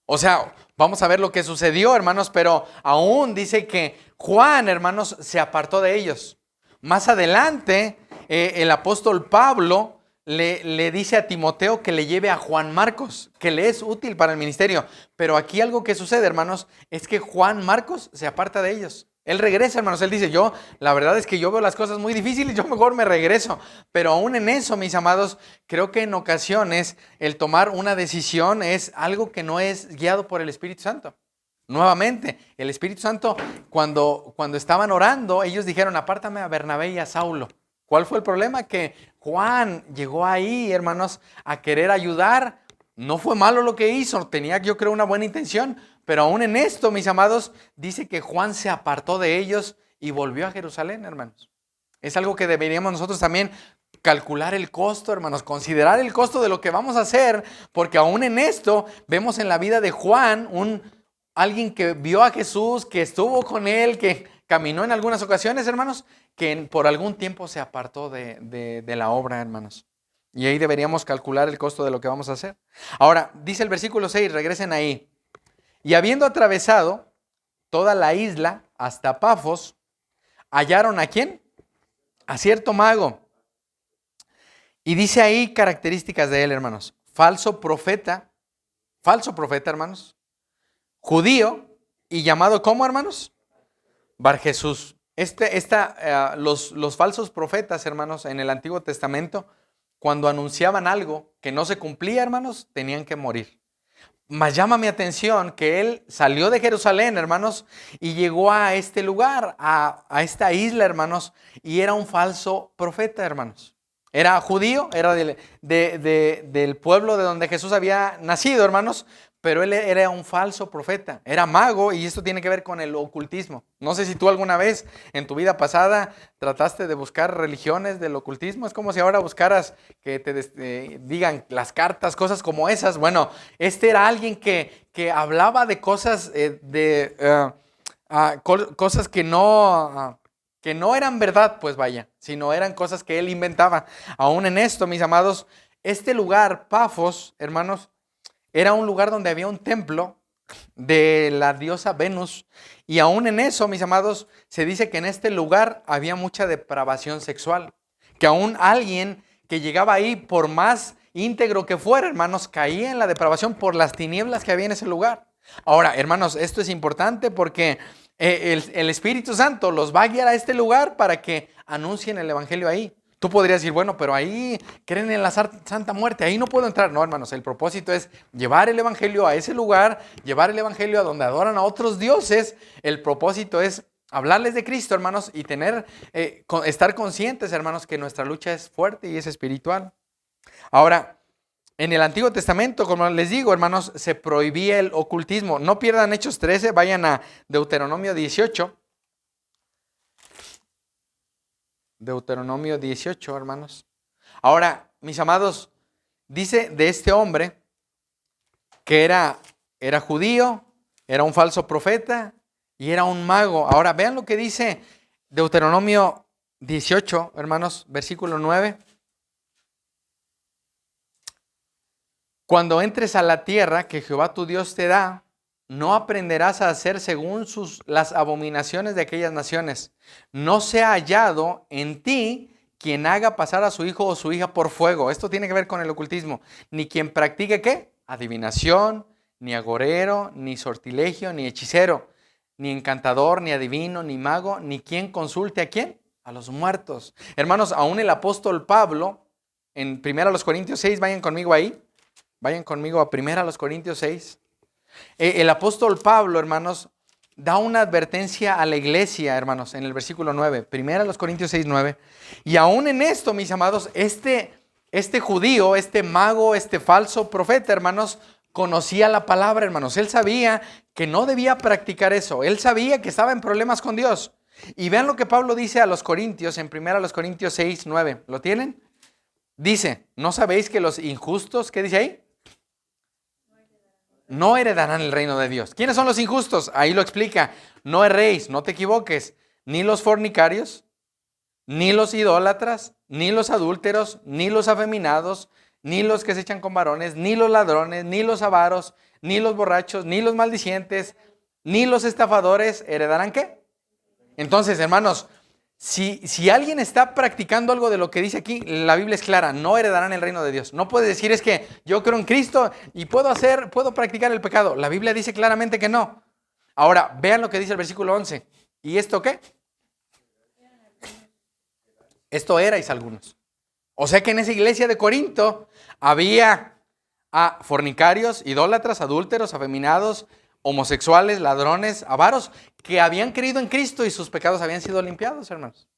[SPEAKER 1] O sea, vamos a ver lo que sucedió, hermanos, pero aún dice que Juan, hermanos, se apartó de ellos. Más adelante, el apóstol Pablo le dice a Timoteo que le lleve a Juan Marcos, que le es útil para el ministerio. Pero aquí algo que sucede, hermanos, es que Juan Marcos se aparta de ellos. Él regresa, hermanos. Él dice, la verdad es que yo veo las cosas muy difíciles, yo mejor me regreso. Pero aún en eso, mis amados, creo que en ocasiones el tomar una decisión es algo que no es guiado por el Espíritu Santo. Nuevamente, el Espíritu Santo, cuando estaban orando, ellos dijeron, apártame a Bernabé y a Saulo. ¿Cuál fue el problema? Que Juan llegó ahí, hermanos, a querer ayudar. No fue malo lo que hizo, tenía, yo creo, una buena intención, pero aún en esto, mis amados, dice que Juan se apartó de ellos y volvió a Jerusalén, hermanos. Es algo que deberíamos nosotros también calcular el costo, hermanos, considerar el costo de lo que vamos a hacer, porque aún en esto vemos en la vida de Juan alguien que vio a Jesús, que estuvo con él, que caminó en algunas ocasiones, hermanos, que por algún tiempo se apartó de la obra, hermanos. Y ahí deberíamos calcular el costo de lo que vamos a hacer. Ahora, dice el versículo 6, regresen ahí. Y habiendo atravesado toda la isla hasta Pafos, hallaron ¿a quién? A cierto mago. Y dice ahí características de él, hermanos. falso profeta, hermanos, judío y llamado, ¿cómo, hermanos? Bar Jesús. Los falsos profetas, hermanos, en el Antiguo Testamento, cuando anunciaban algo que no se cumplía, hermanos, tenían que morir. Mas llama mi atención que él salió de Jerusalén, hermanos, y llegó a este lugar, a esta isla, hermanos, y era un falso profeta, hermanos. Era judío, era del pueblo de donde Jesús había nacido, hermanos, pero él era un falso profeta, era mago, y esto tiene que ver con el ocultismo. No sé si tú alguna vez en tu vida pasada trataste de buscar religiones del ocultismo. Es como si ahora buscaras que te digan las cartas, cosas como esas. Bueno, este era alguien que hablaba de cosas, cosas que no eran verdad, pues vaya, sino eran cosas que él inventaba. Aún en esto, mis amados, este lugar, Pafos, hermanos, era un lugar donde había un templo de la diosa Venus, y aún en eso, mis amados, se dice que en este lugar había mucha depravación sexual, que aún alguien que llegaba ahí, por más íntegro que fuera, hermanos, caía en la depravación por las tinieblas que había en ese lugar. Ahora, hermanos, esto es importante porque el Espíritu Santo los va a guiar a este lugar para que anuncien el evangelio ahí. Tú podrías decir, bueno, pero ahí creen en la Santa Muerte, ahí no puedo entrar. No, hermanos, el propósito es llevar el evangelio a ese lugar, llevar el evangelio a donde adoran a otros dioses. El propósito es hablarles de Cristo, hermanos, y estar conscientes, hermanos, que nuestra lucha es fuerte y es espiritual. Ahora, en el Antiguo Testamento, como les digo, hermanos, se prohibía el ocultismo. No pierdan Hechos 13, vayan a Deuteronomio 18. Deuteronomio 18, hermanos. Ahora, mis amados, dice de este hombre que era judío, era un falso profeta y era un mago. Ahora, vean lo que dice Deuteronomio 18, hermanos, versículo 9. Cuando entres a la tierra que Jehová tu Dios te da, no aprenderás a hacer según las abominaciones de aquellas naciones. No sea hallado en ti quien haga pasar a su hijo o su hija por fuego. Esto tiene que ver con el ocultismo. Ni quien practique, ¿qué? Adivinación, ni agorero, ni sortilegio, ni hechicero, ni encantador, ni adivino, ni mago, ni quien consulte ¿a quién? A los muertos. Hermanos, aún el apóstol Pablo, en 1 Corintios 6, vayan conmigo ahí. Vayan conmigo a 1 Corintios 6. El apóstol Pablo, hermanos, da una advertencia a la iglesia, hermanos, en el versículo 9. 1 Corintios 6, 9. Y aún en esto, mis amados, este judío, este mago, este falso profeta, hermanos, conocía la palabra, hermanos. Él sabía que no debía practicar eso. Él sabía que estaba en problemas con Dios. Y vean lo que Pablo dice a los Corintios en 1 Corintios 6, 9. ¿Lo tienen? Dice, ¿no sabéis que los injustos, qué dice ahí? No heredarán el reino de Dios. ¿Quiénes son los injustos? Ahí lo explica. No erréis, no te equivoques. Ni los fornicarios, ni los idólatras, ni los adúlteros, ni los afeminados, ni los que se echan con varones, ni los ladrones, ni los avaros, ni los borrachos, ni los maldicientes, ni los estafadores heredarán ¿qué? Entonces, hermanos, si alguien está practicando algo de lo que dice aquí, la Biblia es clara, no heredarán el reino de Dios. No puede decir es que yo creo en Cristo y puedo practicar el pecado. La Biblia dice claramente que no. Ahora, vean lo que dice el versículo 11. ¿Y esto qué? Esto erais algunos. O sea que en esa iglesia de Corinto había fornicarios, idólatras, adúlteros, afeminados, homosexuales, ladrones, avaros, que habían creído en Cristo y sus pecados habían sido limpiados, hermanos.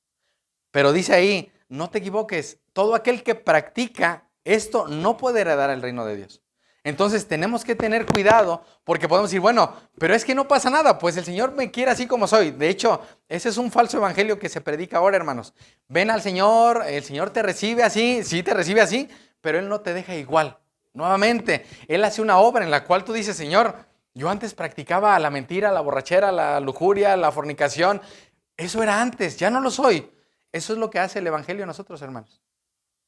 [SPEAKER 1] Pero dice ahí, no te equivoques, todo aquel que practica esto no puede heredar el reino de Dios. Entonces tenemos que tener cuidado porque podemos decir, bueno, pero es que no pasa nada, pues el Señor me quiere así como soy. De hecho, ese es un falso evangelio que se predica ahora, hermanos. Ven al Señor, el Señor te recibe así, sí te recibe así, pero Él no te deja igual. Nuevamente, Él hace una obra en la cual tú dices, Señor, yo antes practicaba la mentira, la borrachera, la lujuria, la fornicación. Eso era antes, ya no lo soy. Eso es lo que hace el evangelio a nosotros, hermanos.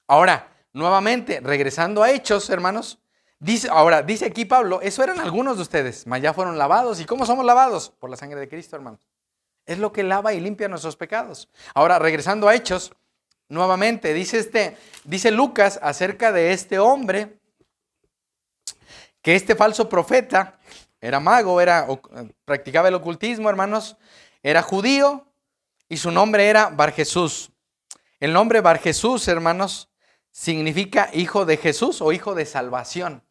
[SPEAKER 1] Ahora, nuevamente, regresando a Hechos, hermanos, dice aquí Pablo, eso eran algunos de ustedes, mas ya fueron lavados. ¿Y cómo somos lavados? Por la sangre de Cristo, hermanos. Es lo que lava y limpia nuestros pecados. Ahora, regresando a Hechos, nuevamente, dice Lucas acerca de este hombre que este falso profeta era mago, practicaba el ocultismo, hermanos, era judío y su nombre era Barjesús. El nombre Barjesús, hermanos, significa hijo de Jesús o hijo de salvación.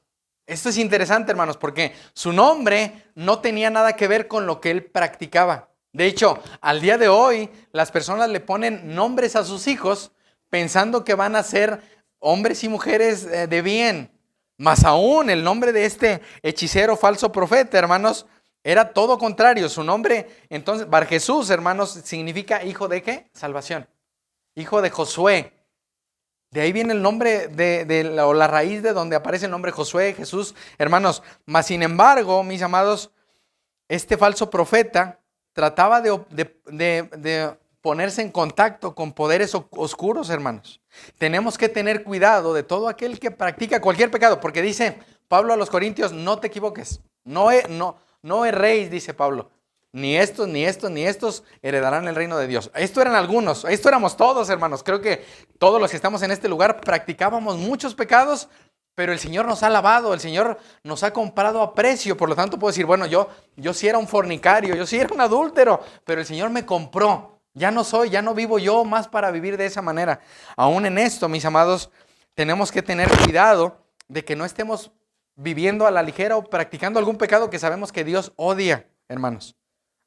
[SPEAKER 1] Esto es interesante, hermanos, porque su nombre no tenía nada que ver con lo que él practicaba. De hecho, al día de hoy, las personas le ponen nombres a sus hijos pensando que van a ser hombres y mujeres de bien. Más aún, el nombre de este hechicero falso profeta, hermanos, era todo contrario. Su nombre, entonces, Barjesús, hermanos, significa hijo de ¿qué? Salvación. Hijo de Josué. De ahí viene el nombre o la raíz de donde aparece el nombre Josué, Jesús, hermanos. Mas sin embargo, mis amados, este falso profeta trataba de ponerse en contacto con poderes oscuros, hermanos. Tenemos que tener cuidado de todo aquel que practica cualquier pecado, porque dice Pablo a los Corintios, no te equivoques, no erréis, dice Pablo. Ni estos heredarán el reino de Dios. Esto eran algunos, esto éramos todos, hermanos. Creo que todos los que estamos en este lugar practicábamos muchos pecados, pero el Señor nos ha lavado, el Señor nos ha comprado a precio. Por lo tanto puedo decir, bueno, yo sí era un fornicario, yo sí era un adúltero, pero el Señor me compró. Ya no vivo yo más para vivir de esa manera. Aún en esto, mis amados, tenemos que tener cuidado de que no estemos viviendo a la ligera o practicando algún pecado que sabemos que Dios odia, hermanos.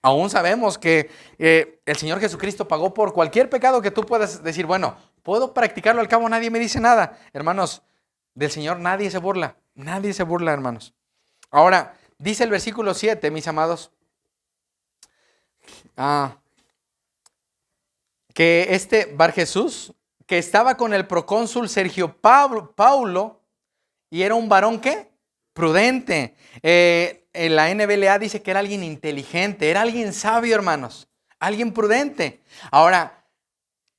[SPEAKER 1] Aún sabemos que el Señor Jesucristo pagó por cualquier pecado que tú puedas decir, bueno, puedo practicarlo, al cabo nadie me dice nada. Hermanos, del Señor nadie se burla, hermanos. Ahora, dice el versículo 7, mis amados, que este Barjesús, que estaba con el procónsul Sergio Paulo, y era un varón, ¿qué? Prudente. En la NBLA dice que era alguien inteligente, era alguien sabio, hermanos, alguien prudente. Ahora,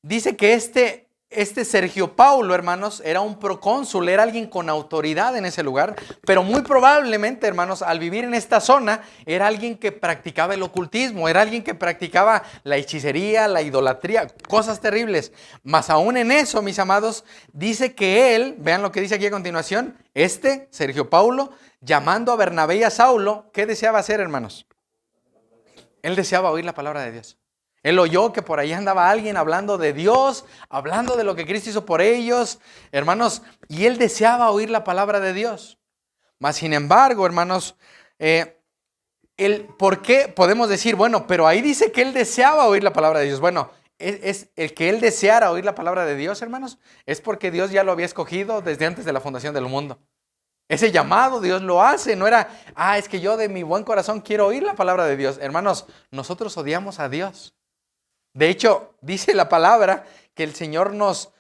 [SPEAKER 1] dice que este Sergio Paulo, hermanos, era un procónsul, era alguien con autoridad en ese lugar, pero muy probablemente, hermanos, al vivir en esta zona, era alguien que practicaba el ocultismo, era alguien que practicaba la hechicería, la idolatría, cosas terribles. Mas aún en eso, mis amados, dice que él, vean lo que dice aquí a continuación, Sergio Paulo, llamando a Bernabé y a Saulo, ¿qué deseaba hacer, hermanos? Él deseaba oír la palabra de Dios. Él oyó que por ahí andaba alguien hablando de Dios, hablando de lo que Cristo hizo por ellos, hermanos, y él deseaba oír la palabra de Dios. Mas sin embargo, hermanos, ¿por qué podemos decir, bueno, pero ahí dice que él deseaba oír la palabra de Dios? Bueno, es el que él deseara oír la palabra de Dios, hermanos, es porque Dios ya lo había escogido desde antes de la fundación del mundo. Ese llamado Dios lo hace, no era, es que yo de mi buen corazón quiero oír la palabra de Dios. Hermanos, nosotros odiamos a Dios. De hecho, dice la palabra que el Señor nos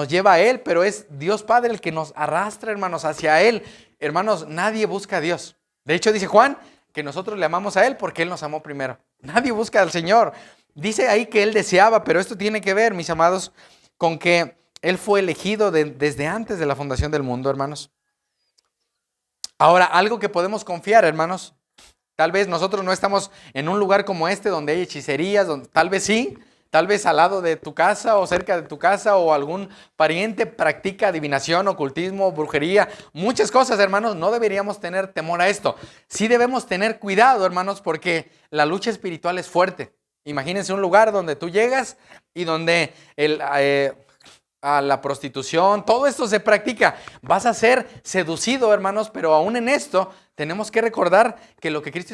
[SPEAKER 1] lleva a Él, pero es Dios Padre el que nos arrastra, hermanos, hacia Él. Hermanos, nadie busca a Dios. De hecho, dice Juan que nosotros le amamos a Él porque Él nos amó primero. Nadie busca al Señor. Dice ahí que Él deseaba, pero esto tiene que ver, mis amados, con que Él fue elegido desde antes de la fundación del mundo, hermanos. Ahora, algo que podemos confiar, hermanos, tal vez nosotros no estamos en un lugar como este donde hay hechicerías, tal vez sí, tal vez al lado de tu casa o cerca de tu casa o algún pariente practica adivinación, ocultismo, brujería, muchas cosas, hermanos. No deberíamos tener temor a esto. Sí debemos tener cuidado, hermanos, porque la lucha espiritual es fuerte. Imagínense un lugar donde tú llegas y donde a la prostitución, todo esto se practica. Vas a ser seducido, hermanos, pero aún en esto tenemos que recordar que lo que Cristo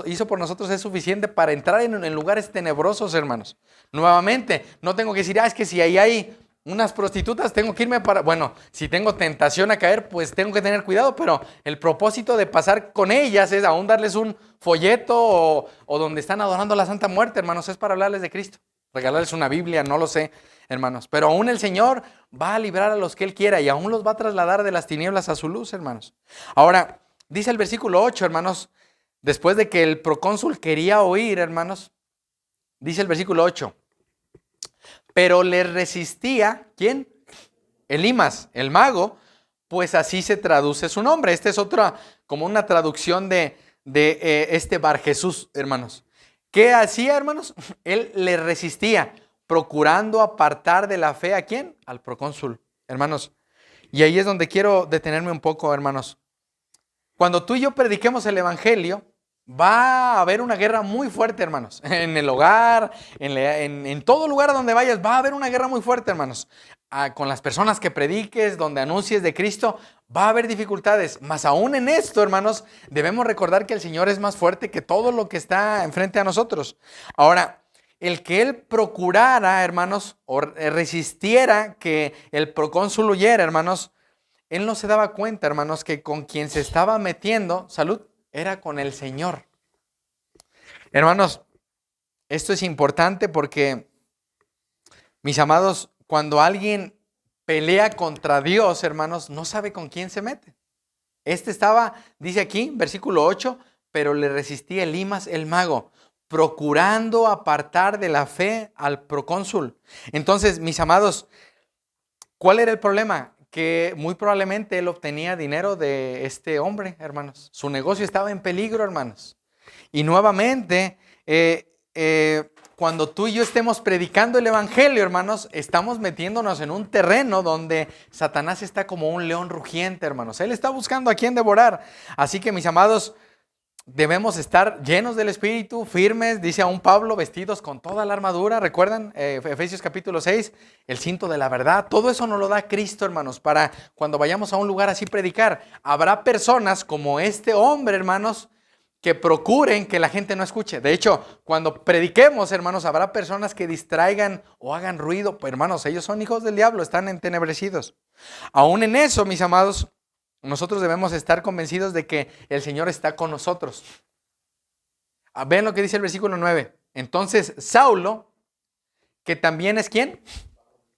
[SPEAKER 1] hizo por nosotros es suficiente para entrar en lugares tenebrosos, hermanos. Nuevamente, no tengo que decir, es que si ahí hay unas prostitutas, tengo que irme bueno, si tengo tentación a caer, pues tengo que tener cuidado, pero el propósito de pasar con ellas es aún darles un folleto o donde están adorando la Santa Muerte, hermanos, es para hablarles de Cristo. Regalarles una Biblia, no lo sé, hermanos. Pero aún el Señor va a librar a los que Él quiera y aún los va a trasladar de las tinieblas a su luz, hermanos. Ahora, dice el versículo 8, hermanos, después de que el procónsul quería oír, hermanos, dice el versículo 8, pero le resistía, ¿quién? Elimas, el mago, pues así se traduce su nombre. Esta es otra, como una traducción de este Barjesús, hermanos. ¿Qué hacía, hermanos? Él le resistía, procurando apartar de la fe ¿a quién? Al procónsul, hermanos. Y ahí es donde quiero detenerme un poco, hermanos. Cuando tú y yo prediquemos el evangelio, va a haber una guerra muy fuerte, hermanos. En el hogar, en todo lugar a donde vayas, va a haber una guerra muy fuerte, hermanos. Con las personas que prediques, donde anuncies de Cristo, va a haber dificultades. Mas aún en esto, hermanos, debemos recordar que el Señor es más fuerte que todo lo que está enfrente a nosotros. Ahora, el que Él procurara, hermanos, o resistiera que el procónsul huyera, hermanos, Él no se daba cuenta, hermanos, que con quien se estaba metiendo, salud, era con el Señor. Hermanos, esto es importante porque, mis amados, cuando alguien pelea contra Dios, hermanos, no sabe con quién se mete. Este estaba, dice aquí, versículo 8, pero le resistía Elimas el mago, procurando apartar de la fe al procónsul. Entonces, mis amados, ¿cuál era el problema? Que muy probablemente él obtenía dinero de este hombre, hermanos. Su negocio estaba en peligro, hermanos. Y nuevamente, cuando tú y yo estemos predicando el evangelio, hermanos, estamos metiéndonos en un terreno donde Satanás está como un león rugiente, hermanos. Él está buscando a quién devorar. Así que, mis amados, debemos estar llenos del Espíritu, firmes, dice aún Pablo, vestidos con toda la armadura. ¿Recuerdan? Efesios capítulo 6, el cinto de la verdad. Todo eso nos lo da Cristo, hermanos, para cuando vayamos a un lugar así predicar. Habrá personas como este hombre, hermanos, que procuren que la gente no escuche. De hecho, cuando prediquemos, hermanos, habrá personas que distraigan o hagan ruido. Pues, hermanos, ellos son hijos del diablo, están entenebrecidos. Aún en eso, mis amados, nosotros debemos estar convencidos de que el Señor está con nosotros. Vean lo que dice el versículo 9. Entonces, Saulo, que también es ¿quién?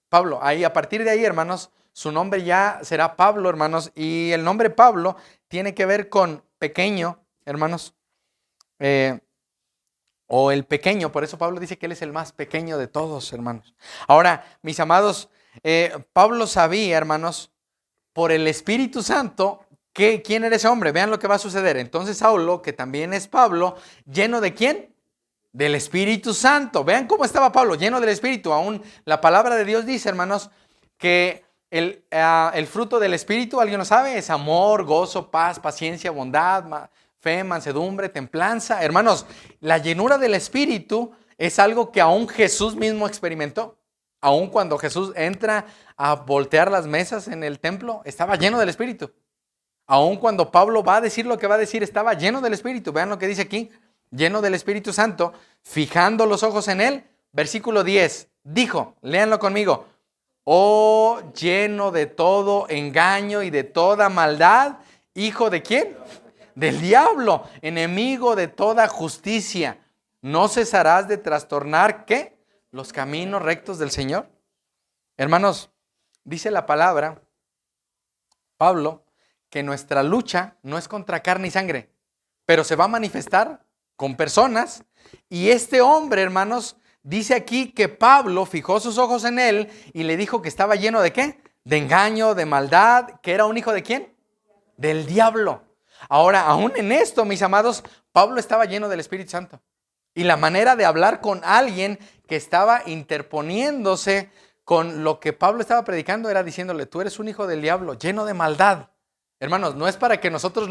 [SPEAKER 1] Pablo. Ahí, a partir de ahí, hermanos, su nombre ya será Pablo, hermanos. Y el nombre Pablo tiene que ver con pequeño, hermanos. O el pequeño. Por eso Pablo dice que él es el más pequeño de todos, hermanos. Ahora, mis amados, Pablo sabía, hermanos, por el Espíritu Santo, ¿quién era ese hombre? Vean lo que va a suceder. Entonces Saulo, que también es Pablo, ¿lleno de quién? Del Espíritu Santo. Vean cómo estaba Pablo, lleno del Espíritu. Aún la palabra de Dios dice, hermanos, que el fruto del Espíritu, ¿alguien lo sabe? Es amor, gozo, paz, paciencia, bondad, fe, mansedumbre, templanza. Hermanos, la llenura del Espíritu es algo que aún Jesús mismo experimentó. Aún cuando Jesús entra a voltear las mesas en el templo, estaba lleno del Espíritu. Aún cuando Pablo va a decir lo que va a decir, estaba lleno del Espíritu. Vean lo que dice aquí, lleno del Espíritu Santo, fijando los ojos en él. Versículo 10, dijo, léanlo conmigo, oh, lleno de todo engaño y de toda maldad, ¿hijo de quién? Del diablo, enemigo de toda justicia. ¿No cesarás de trastornar qué? Los caminos rectos del Señor. Hermanos, dice la palabra, Pablo, que nuestra lucha no es contra carne y sangre, pero se va a manifestar con personas. Y este hombre, hermanos, dice aquí que Pablo fijó sus ojos en él y le dijo que estaba lleno de ¿qué? De engaño, de maldad, que era un hijo de ¿quién? Del diablo. Ahora, aún en esto, mis amados, Pablo estaba lleno del Espíritu Santo. Y la manera de hablar con alguien que estaba interponiéndose con lo que Pablo estaba predicando era diciéndole, tú eres un hijo del diablo, lleno de maldad. Hermanos, no es para que nosotros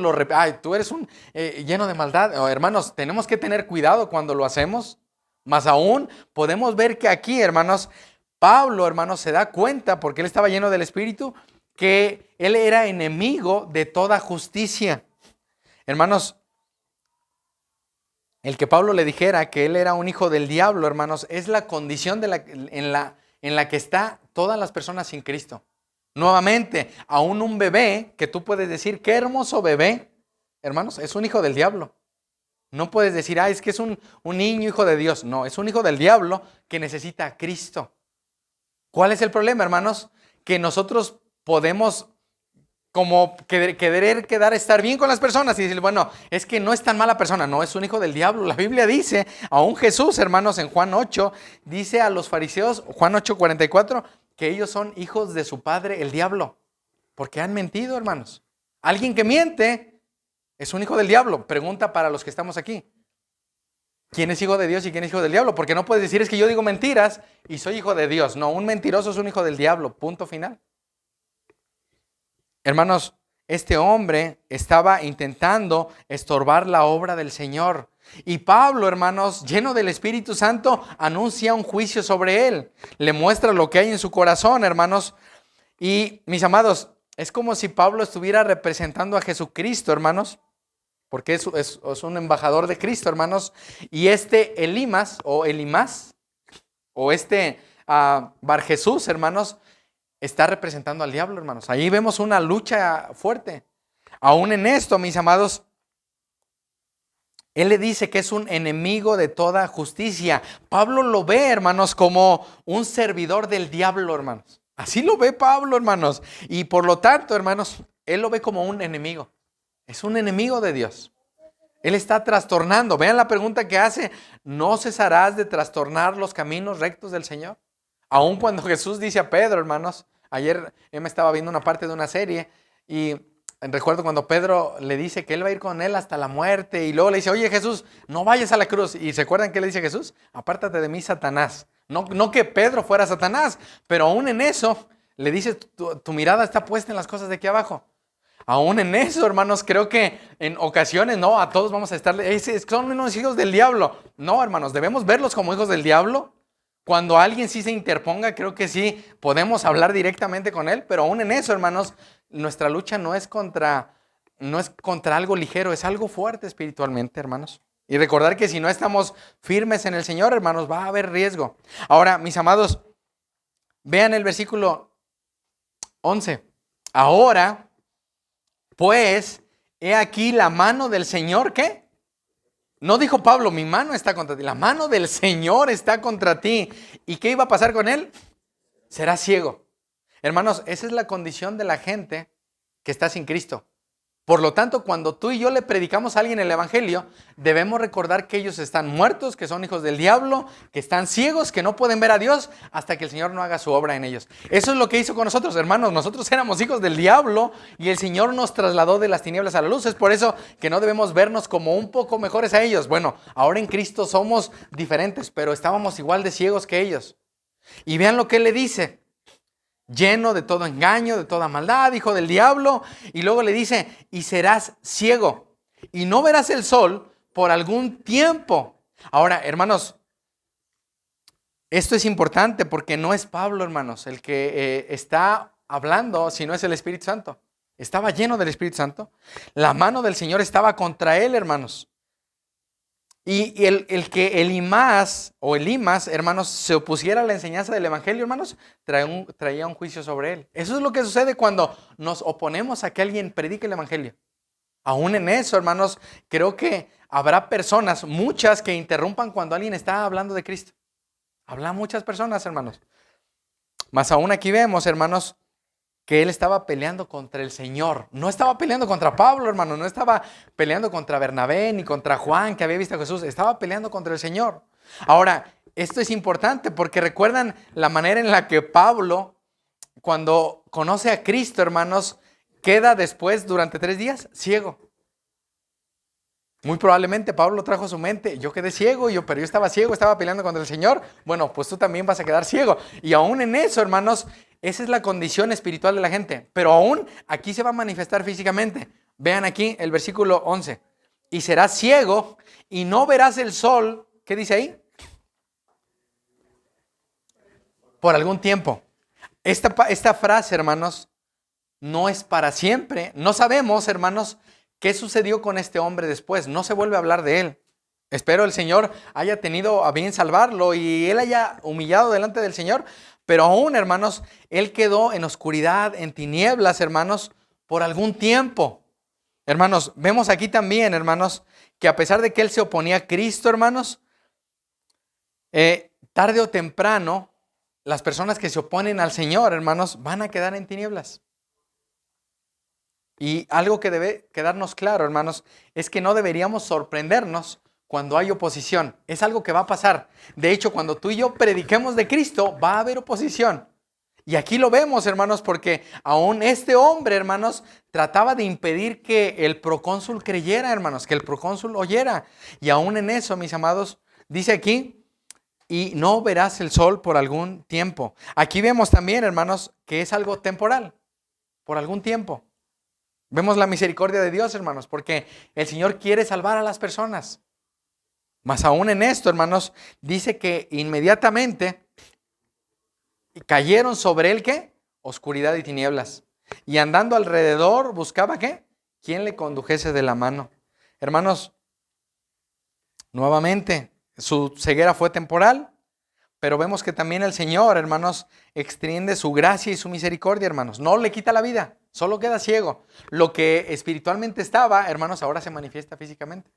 [SPEAKER 1] tú eres un lleno de maldad. Hermanos, tenemos que tener cuidado cuando lo hacemos. Más aún, podemos ver que aquí, hermanos, Pablo, hermanos, se da cuenta, porque él estaba lleno del Espíritu, que él era enemigo de toda justicia. Hermanos, el que Pablo le dijera que él era un hijo del diablo, hermanos, es la condición en la que están todas las personas sin Cristo. Nuevamente, aún un bebé, que tú puedes decir, qué hermoso bebé, hermanos, es un hijo del diablo. No puedes decir, es que es un niño hijo de Dios. No, es un hijo del diablo que necesita a Cristo. ¿Cuál es el problema, hermanos? Que nosotros podemos como querer estar bien con las personas y decir, bueno, es que no es tan mala persona, no, es un hijo del diablo. La Biblia dice, aún Jesús, hermanos, en Juan 8, dice a los fariseos, Juan 8:44, que ellos son hijos de su padre, el diablo, porque han mentido, hermanos. Alguien que miente es un hijo del diablo. Pregunta para los que estamos aquí, ¿quién es hijo de Dios y quién es hijo del diablo? Porque no puedes decir, es que yo digo mentiras y soy hijo de Dios. No, un mentiroso es un hijo del diablo, punto final. Hermanos, este hombre estaba intentando estorbar la obra del Señor. Y Pablo, hermanos, lleno del Espíritu Santo, anuncia un juicio sobre él. Le muestra lo que hay en su corazón, hermanos. Y mis amados, es como si Pablo estuviera representando a Jesucristo, hermanos, porque es un embajador de Cristo, hermanos. Y este Elimas, o Bar Jesús, hermanos, está representando al diablo, hermanos. Ahí vemos una lucha fuerte. Aún en esto, mis amados, él le dice que es un enemigo de toda justicia. Pablo lo ve, hermanos, como un servidor del diablo, hermanos. Así lo ve Pablo, hermanos. Y por lo tanto, hermanos, él lo ve como un enemigo. Es un enemigo de Dios. Él está trastornando. Vean la pregunta que hace. ¿No cesarás de trastornar los caminos rectos del Señor? Aun cuando Jesús dice a Pedro, hermanos. Ayer me estaba viendo una parte de una serie y recuerdo cuando Pedro le dice que él va a ir con él hasta la muerte y luego le dice, oye Jesús, no vayas a la cruz. ¿Y se acuerdan qué le dice Jesús? Apártate de mí, Satanás. No que Pedro fuera Satanás, pero aún en eso le dice, tu mirada está puesta en las cosas de aquí abajo. Aún en eso, hermanos, creo que en ocasiones, no, a todos vamos a estar, son unos hijos del diablo. No, hermanos, debemos verlos como hijos del diablo. Cuando alguien sí se interponga, creo que sí podemos hablar directamente con él, pero aún en eso, hermanos, nuestra lucha no es contra algo ligero, es algo fuerte espiritualmente, hermanos. Y recordar que si no estamos firmes en el Señor, hermanos, va a haber riesgo. Ahora, mis amados, vean el versículo 11. Ahora, pues, he aquí la mano del Señor, ¿qué? No dijo Pablo, mi mano está contra ti. La mano del Señor está contra ti. ¿Y qué iba a pasar con él? Será ciego. Hermanos, esa es la condición de la gente que está sin Cristo. Por lo tanto, cuando tú y yo le predicamos a alguien el evangelio, debemos recordar que ellos están muertos, que son hijos del diablo, que están ciegos, que no pueden ver a Dios hasta que el Señor no haga su obra en ellos. Eso es lo que hizo con nosotros, hermanos. Nosotros éramos hijos del diablo y el Señor nos trasladó de las tinieblas a la luz. Es por eso que no debemos vernos como un poco mejores a ellos. Bueno, ahora en Cristo somos diferentes, pero estábamos igual de ciegos que ellos. Y vean lo que Él le dice. Lleno de todo engaño, de toda maldad, hijo del diablo. Y luego le dice, y serás ciego, y no verás el sol por algún tiempo. Ahora, hermanos, esto es importante porque no es Pablo, hermanos, el que está hablando, sino es el Espíritu Santo. Estaba lleno del Espíritu Santo. La mano del Señor estaba contra él, hermanos. Y el que Elimas, hermanos, se opusiera a la enseñanza del evangelio, hermanos, traía un juicio sobre él. Eso es lo que sucede cuando nos oponemos a que alguien predique el evangelio. Aún en eso, hermanos, creo que habrá personas, muchas, que interrumpan cuando alguien está hablando de Cristo. Habrá muchas personas, hermanos. Más aún aquí vemos, hermanos, que él estaba peleando contra el Señor. No estaba peleando contra Pablo, hermano. No estaba peleando contra Bernabé ni contra Juan, que había visto a Jesús. Estaba peleando contra el Señor. Ahora, esto es importante porque recuerdan la manera en la que Pablo, cuando conoce a Cristo, hermanos, queda después, durante 3 días, ciego. Muy probablemente Pablo trajo a su mente, yo quedé ciego, pero yo estaba ciego, estaba peleando contra el Señor. Bueno, pues tú también vas a quedar ciego. Y aún en eso, hermanos, esa es la condición espiritual de la gente. Pero aún aquí se va a manifestar físicamente. Vean aquí el versículo 11. Y serás ciego y no verás el sol. ¿Qué dice ahí? Por algún tiempo. Esta frase, hermanos, no es para siempre. No sabemos, hermanos, qué sucedió con este hombre después. No se vuelve a hablar de él. Espero el Señor haya tenido a bien salvarlo y él haya humillado delante del Señor. Pero aún, hermanos, él quedó en oscuridad, en tinieblas, hermanos, por algún tiempo. Hermanos, vemos aquí también, hermanos, que a pesar de que él se oponía a Cristo, hermanos, tarde o temprano, las personas que se oponen al Señor, hermanos, van a quedar en tinieblas. Y algo que debe quedarnos claro, hermanos, es que no deberíamos sorprendernos cuando hay oposición. Es algo que va a pasar. De hecho, cuando tú y yo prediquemos de Cristo, va a haber oposición. Y aquí lo vemos, hermanos, porque aún este hombre, hermanos, trataba de impedir que el procónsul creyera, hermanos, que el procónsul oyera. Y aún en eso, mis amados, dice aquí, y no verás el sol por algún tiempo. Aquí vemos también, hermanos, que es algo temporal, por algún tiempo. Vemos la misericordia de Dios, hermanos, porque el Señor quiere salvar a las personas. Mas aún en esto, hermanos, dice que inmediatamente cayeron sobre él, ¿qué? Oscuridad y tinieblas. Y andando alrededor, buscaba, ¿qué? ¿Quién le condujese de la mano? Hermanos, nuevamente, su ceguera fue temporal, pero vemos que también el Señor, hermanos, extiende su gracia y su misericordia, hermanos. No le quita la vida, solo queda ciego. Lo que espiritualmente estaba, hermanos, ahora se manifiesta físicamente.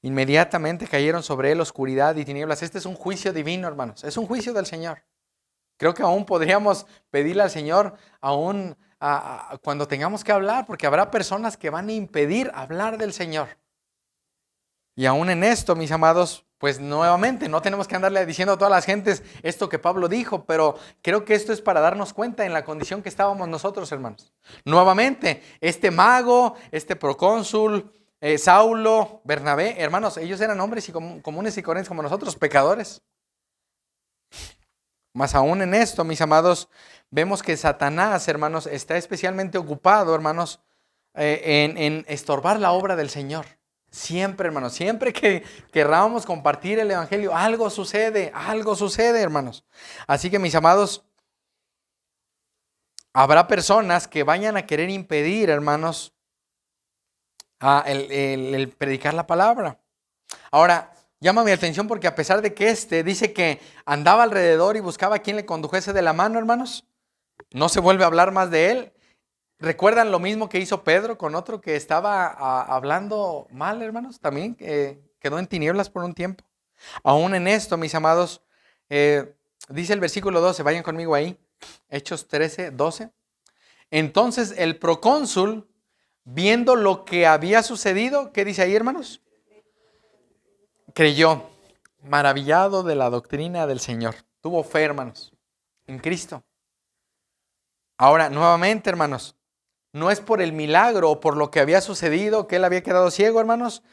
[SPEAKER 1] Inmediatamente cayeron sobre él oscuridad y tinieblas. Este es un juicio divino, hermanos. Es un juicio del Señor. Creo que aún podríamos pedirle al Señor, aún cuando tengamos que hablar, porque habrá personas que van a impedir hablar del Señor. Y aún en esto, mis amados, pues nuevamente no tenemos que andarle diciendo a todas las gentes esto que Pablo dijo, pero creo que esto es para darnos cuenta en la condición que estábamos nosotros, hermanos. Nuevamente, este mago, este procónsul, Saulo, Bernabé, hermanos, ellos eran hombres comunes y corrientes como nosotros, pecadores. Más aún en esto, mis amados, vemos que Satanás, hermanos, está especialmente ocupado, hermanos, en estorbar la obra del Señor. Siempre, hermanos, siempre que querramos compartir el evangelio, algo sucede, hermanos. Así que, mis amados, habrá personas que vayan a querer impedir, hermanos, el predicar la palabra. Ahora, llama mi atención porque a pesar de que dice que andaba alrededor y buscaba a quien le condujese de la mano, hermanos, no se vuelve a hablar más de él. ¿Recuerdan lo mismo que hizo Pedro con otro que estaba hablando mal, hermanos? También quedó en tinieblas por un tiempo. Aún en esto, mis amados, dice el versículo 12, vayan conmigo ahí, Hechos 13, 12. Entonces el procónsul, viendo lo que había sucedido, ¿qué dice ahí, hermanos? Creyó, maravillado de la doctrina del Señor. Tuvo fe, hermanos, en Cristo. Ahora, nuevamente, hermanos, no es por el milagro o por lo que había sucedido que él había quedado ciego, hermanos.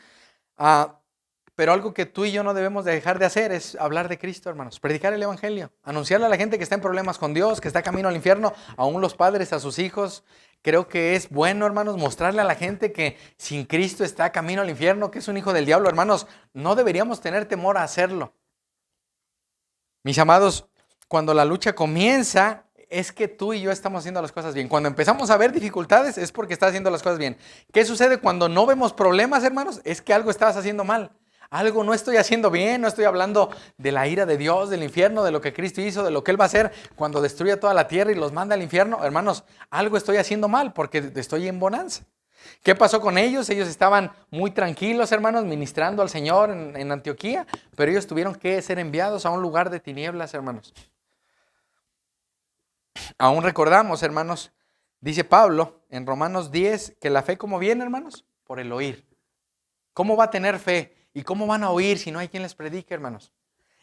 [SPEAKER 1] Pero algo que tú y yo no debemos de dejar de hacer es hablar de Cristo, hermanos. Predicar el evangelio. Anunciarle a la gente que está en problemas con Dios, que está camino al infierno, aún los padres a sus hijos. Creo que es bueno, hermanos, mostrarle a la gente que sin Cristo está camino al infierno, que es un hijo del diablo, hermanos. No deberíamos tener temor a hacerlo. Mis amados, cuando la lucha comienza, es que tú y yo estamos haciendo las cosas bien. Cuando empezamos a ver dificultades, es porque estás haciendo las cosas bien. ¿Qué sucede cuando no vemos problemas, hermanos? Es que algo estabas haciendo mal. Algo no estoy haciendo bien, no estoy hablando de la ira de Dios, del infierno, de lo que Cristo hizo, de lo que Él va a hacer cuando destruya toda la tierra y los manda al infierno. Hermanos, algo estoy haciendo mal porque estoy en bonanza. ¿Qué pasó con ellos? Ellos estaban muy tranquilos, hermanos, ministrando al Señor en Antioquía, pero ellos tuvieron que ser enviados a un lugar de tinieblas, hermanos. Aún recordamos, hermanos, dice Pablo en Romanos 10, que la fe, ¿cómo viene, hermanos? Por el oír. ¿Cómo va a tener fe? ¿Y cómo van a oír si no hay quien les predique, hermanos?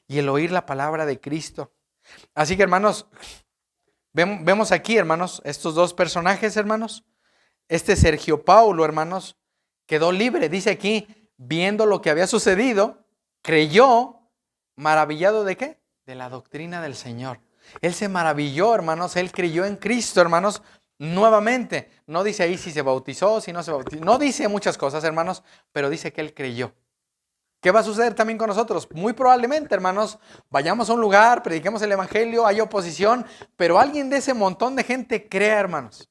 [SPEAKER 1] Y el oír la palabra de Cristo. Así que, hermanos, vemos aquí, hermanos, estos dos personajes, hermanos. Este Sergio Paulo, hermanos, quedó libre. Dice aquí, viendo lo que había sucedido, creyó, maravillado ¿de qué? De la doctrina del Señor. Él se maravilló, hermanos, él creyó en Cristo, hermanos, nuevamente. No dice ahí si se bautizó, si no se bautizó. No dice muchas cosas, hermanos, pero dice que él creyó. ¿Qué va a suceder también con nosotros? Muy probablemente, hermanos, vayamos a un lugar, prediquemos el evangelio, hay oposición, pero alguien de ese montón de gente crea, hermanos.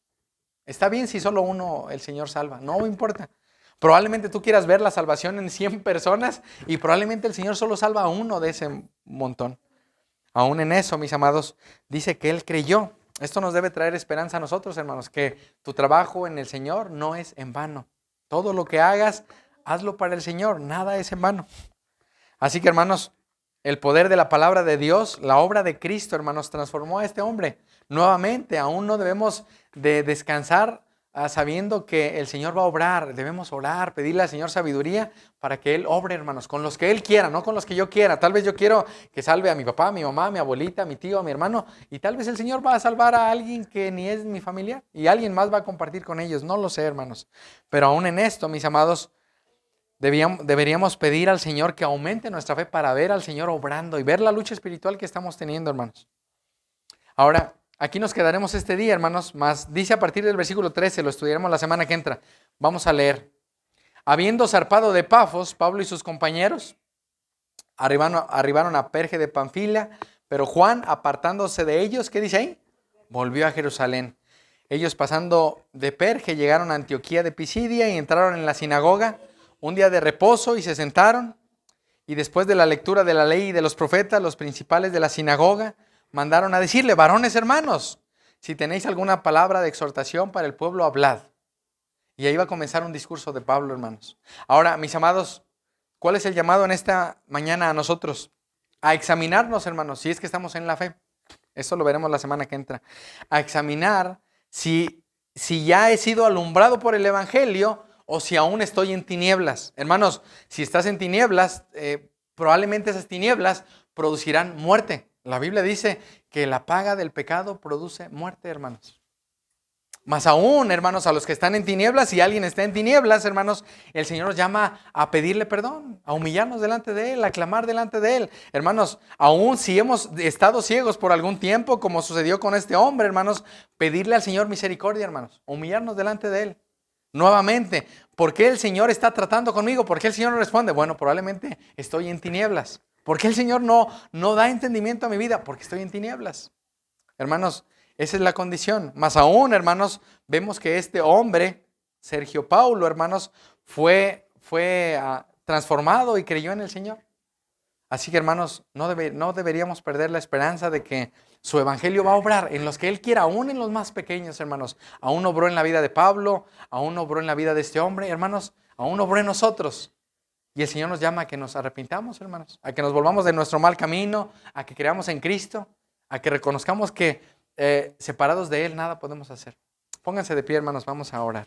[SPEAKER 1] Está bien si solo uno el Señor salva, no importa. Probablemente tú quieras ver la salvación en 100 personas y probablemente el Señor solo salva a uno de ese montón. Aún en eso, mis amados, dice que Él creyó. Esto nos debe traer esperanza a nosotros, hermanos, que tu trabajo en el Señor no es en vano. Todo lo que hagas, hazlo para el Señor, nada es en vano. Así que, hermanos, el poder de la palabra de Dios, la obra de Cristo, hermanos, transformó a este hombre. Nuevamente, aún no debemos de descansar sabiendo que el Señor va a obrar. Debemos orar, pedirle al Señor sabiduría para que Él obre, hermanos, con los que Él quiera, no con los que yo quiera. Tal vez yo quiero que salve a mi papá, a mi mamá, a mi abuelita, a mi tío, a mi hermano, y tal vez el Señor va a salvar a alguien que ni es mi familiar y alguien más va a compartir con ellos. No lo sé, hermanos. Pero aún en esto, mis amados, deberíamos pedir al Señor que aumente nuestra fe para ver al Señor obrando y ver la lucha espiritual que estamos teniendo, hermanos. Ahora, Aquí nos quedaremos este día, hermanos, más dice a partir del versículo 13, lo estudiaremos la semana que entra. Vamos a leer. Habiendo zarpado de Pafos, Pablo y sus compañeros arribaron a Perge de Panfilia, pero Juan, apartándose de ellos, ¿qué dice ahí? Volvió a Jerusalén. Ellos pasando de Perge llegaron a Antioquía de Pisidia y entraron en la sinagoga un día de reposo y se sentaron. Y después de la lectura de la ley y de los profetas, los principales de la sinagoga mandaron a decirle: varones hermanos, si tenéis alguna palabra de exhortación para el pueblo, hablad. Y ahí va a comenzar un discurso de Pablo, hermanos. Ahora, mis amados, ¿cuál es el llamado en esta mañana a nosotros? A examinarnos, hermanos, si es que estamos en la fe. Eso lo veremos la semana que entra. A examinar si ya he sido alumbrado por el evangelio o si aún estoy en tinieblas. Hermanos, si estás en tinieblas, probablemente esas tinieblas producirán muerte. La Biblia dice que la paga del pecado produce muerte, hermanos. Más aún, hermanos, a los que están en tinieblas, si alguien está en tinieblas, hermanos, el Señor nos llama a pedirle perdón, a humillarnos delante de Él, a clamar delante de Él. Hermanos, aún si hemos estado ciegos por algún tiempo, como sucedió con este hombre, hermanos, pedirle al Señor misericordia, hermanos, humillarnos delante de Él. Nuevamente, ¿por qué el Señor está tratando conmigo? ¿Por qué el Señor no responde? Bueno, probablemente estoy en tinieblas. ¿Por qué el Señor no da entendimiento a mi vida? Porque estoy en tinieblas. Hermanos, esa es la condición. Más aún, hermanos, vemos que este hombre, Sergio Paulo, hermanos, fue transformado y creyó en el Señor. Así que, hermanos, no deberíamos perder la esperanza de que su evangelio va a obrar en los que Él quiera, aún en los más pequeños, hermanos. Aún obró en la vida de Pablo, aún obró en la vida de este hombre, hermanos, aún obró en nosotros. Y el Señor nos llama a que nos arrepintamos, hermanos, a que nos volvamos de nuestro mal camino, a que creamos en Cristo, a que reconozcamos que separados de Él nada podemos hacer. Pónganse de pie, hermanos, vamos a orar.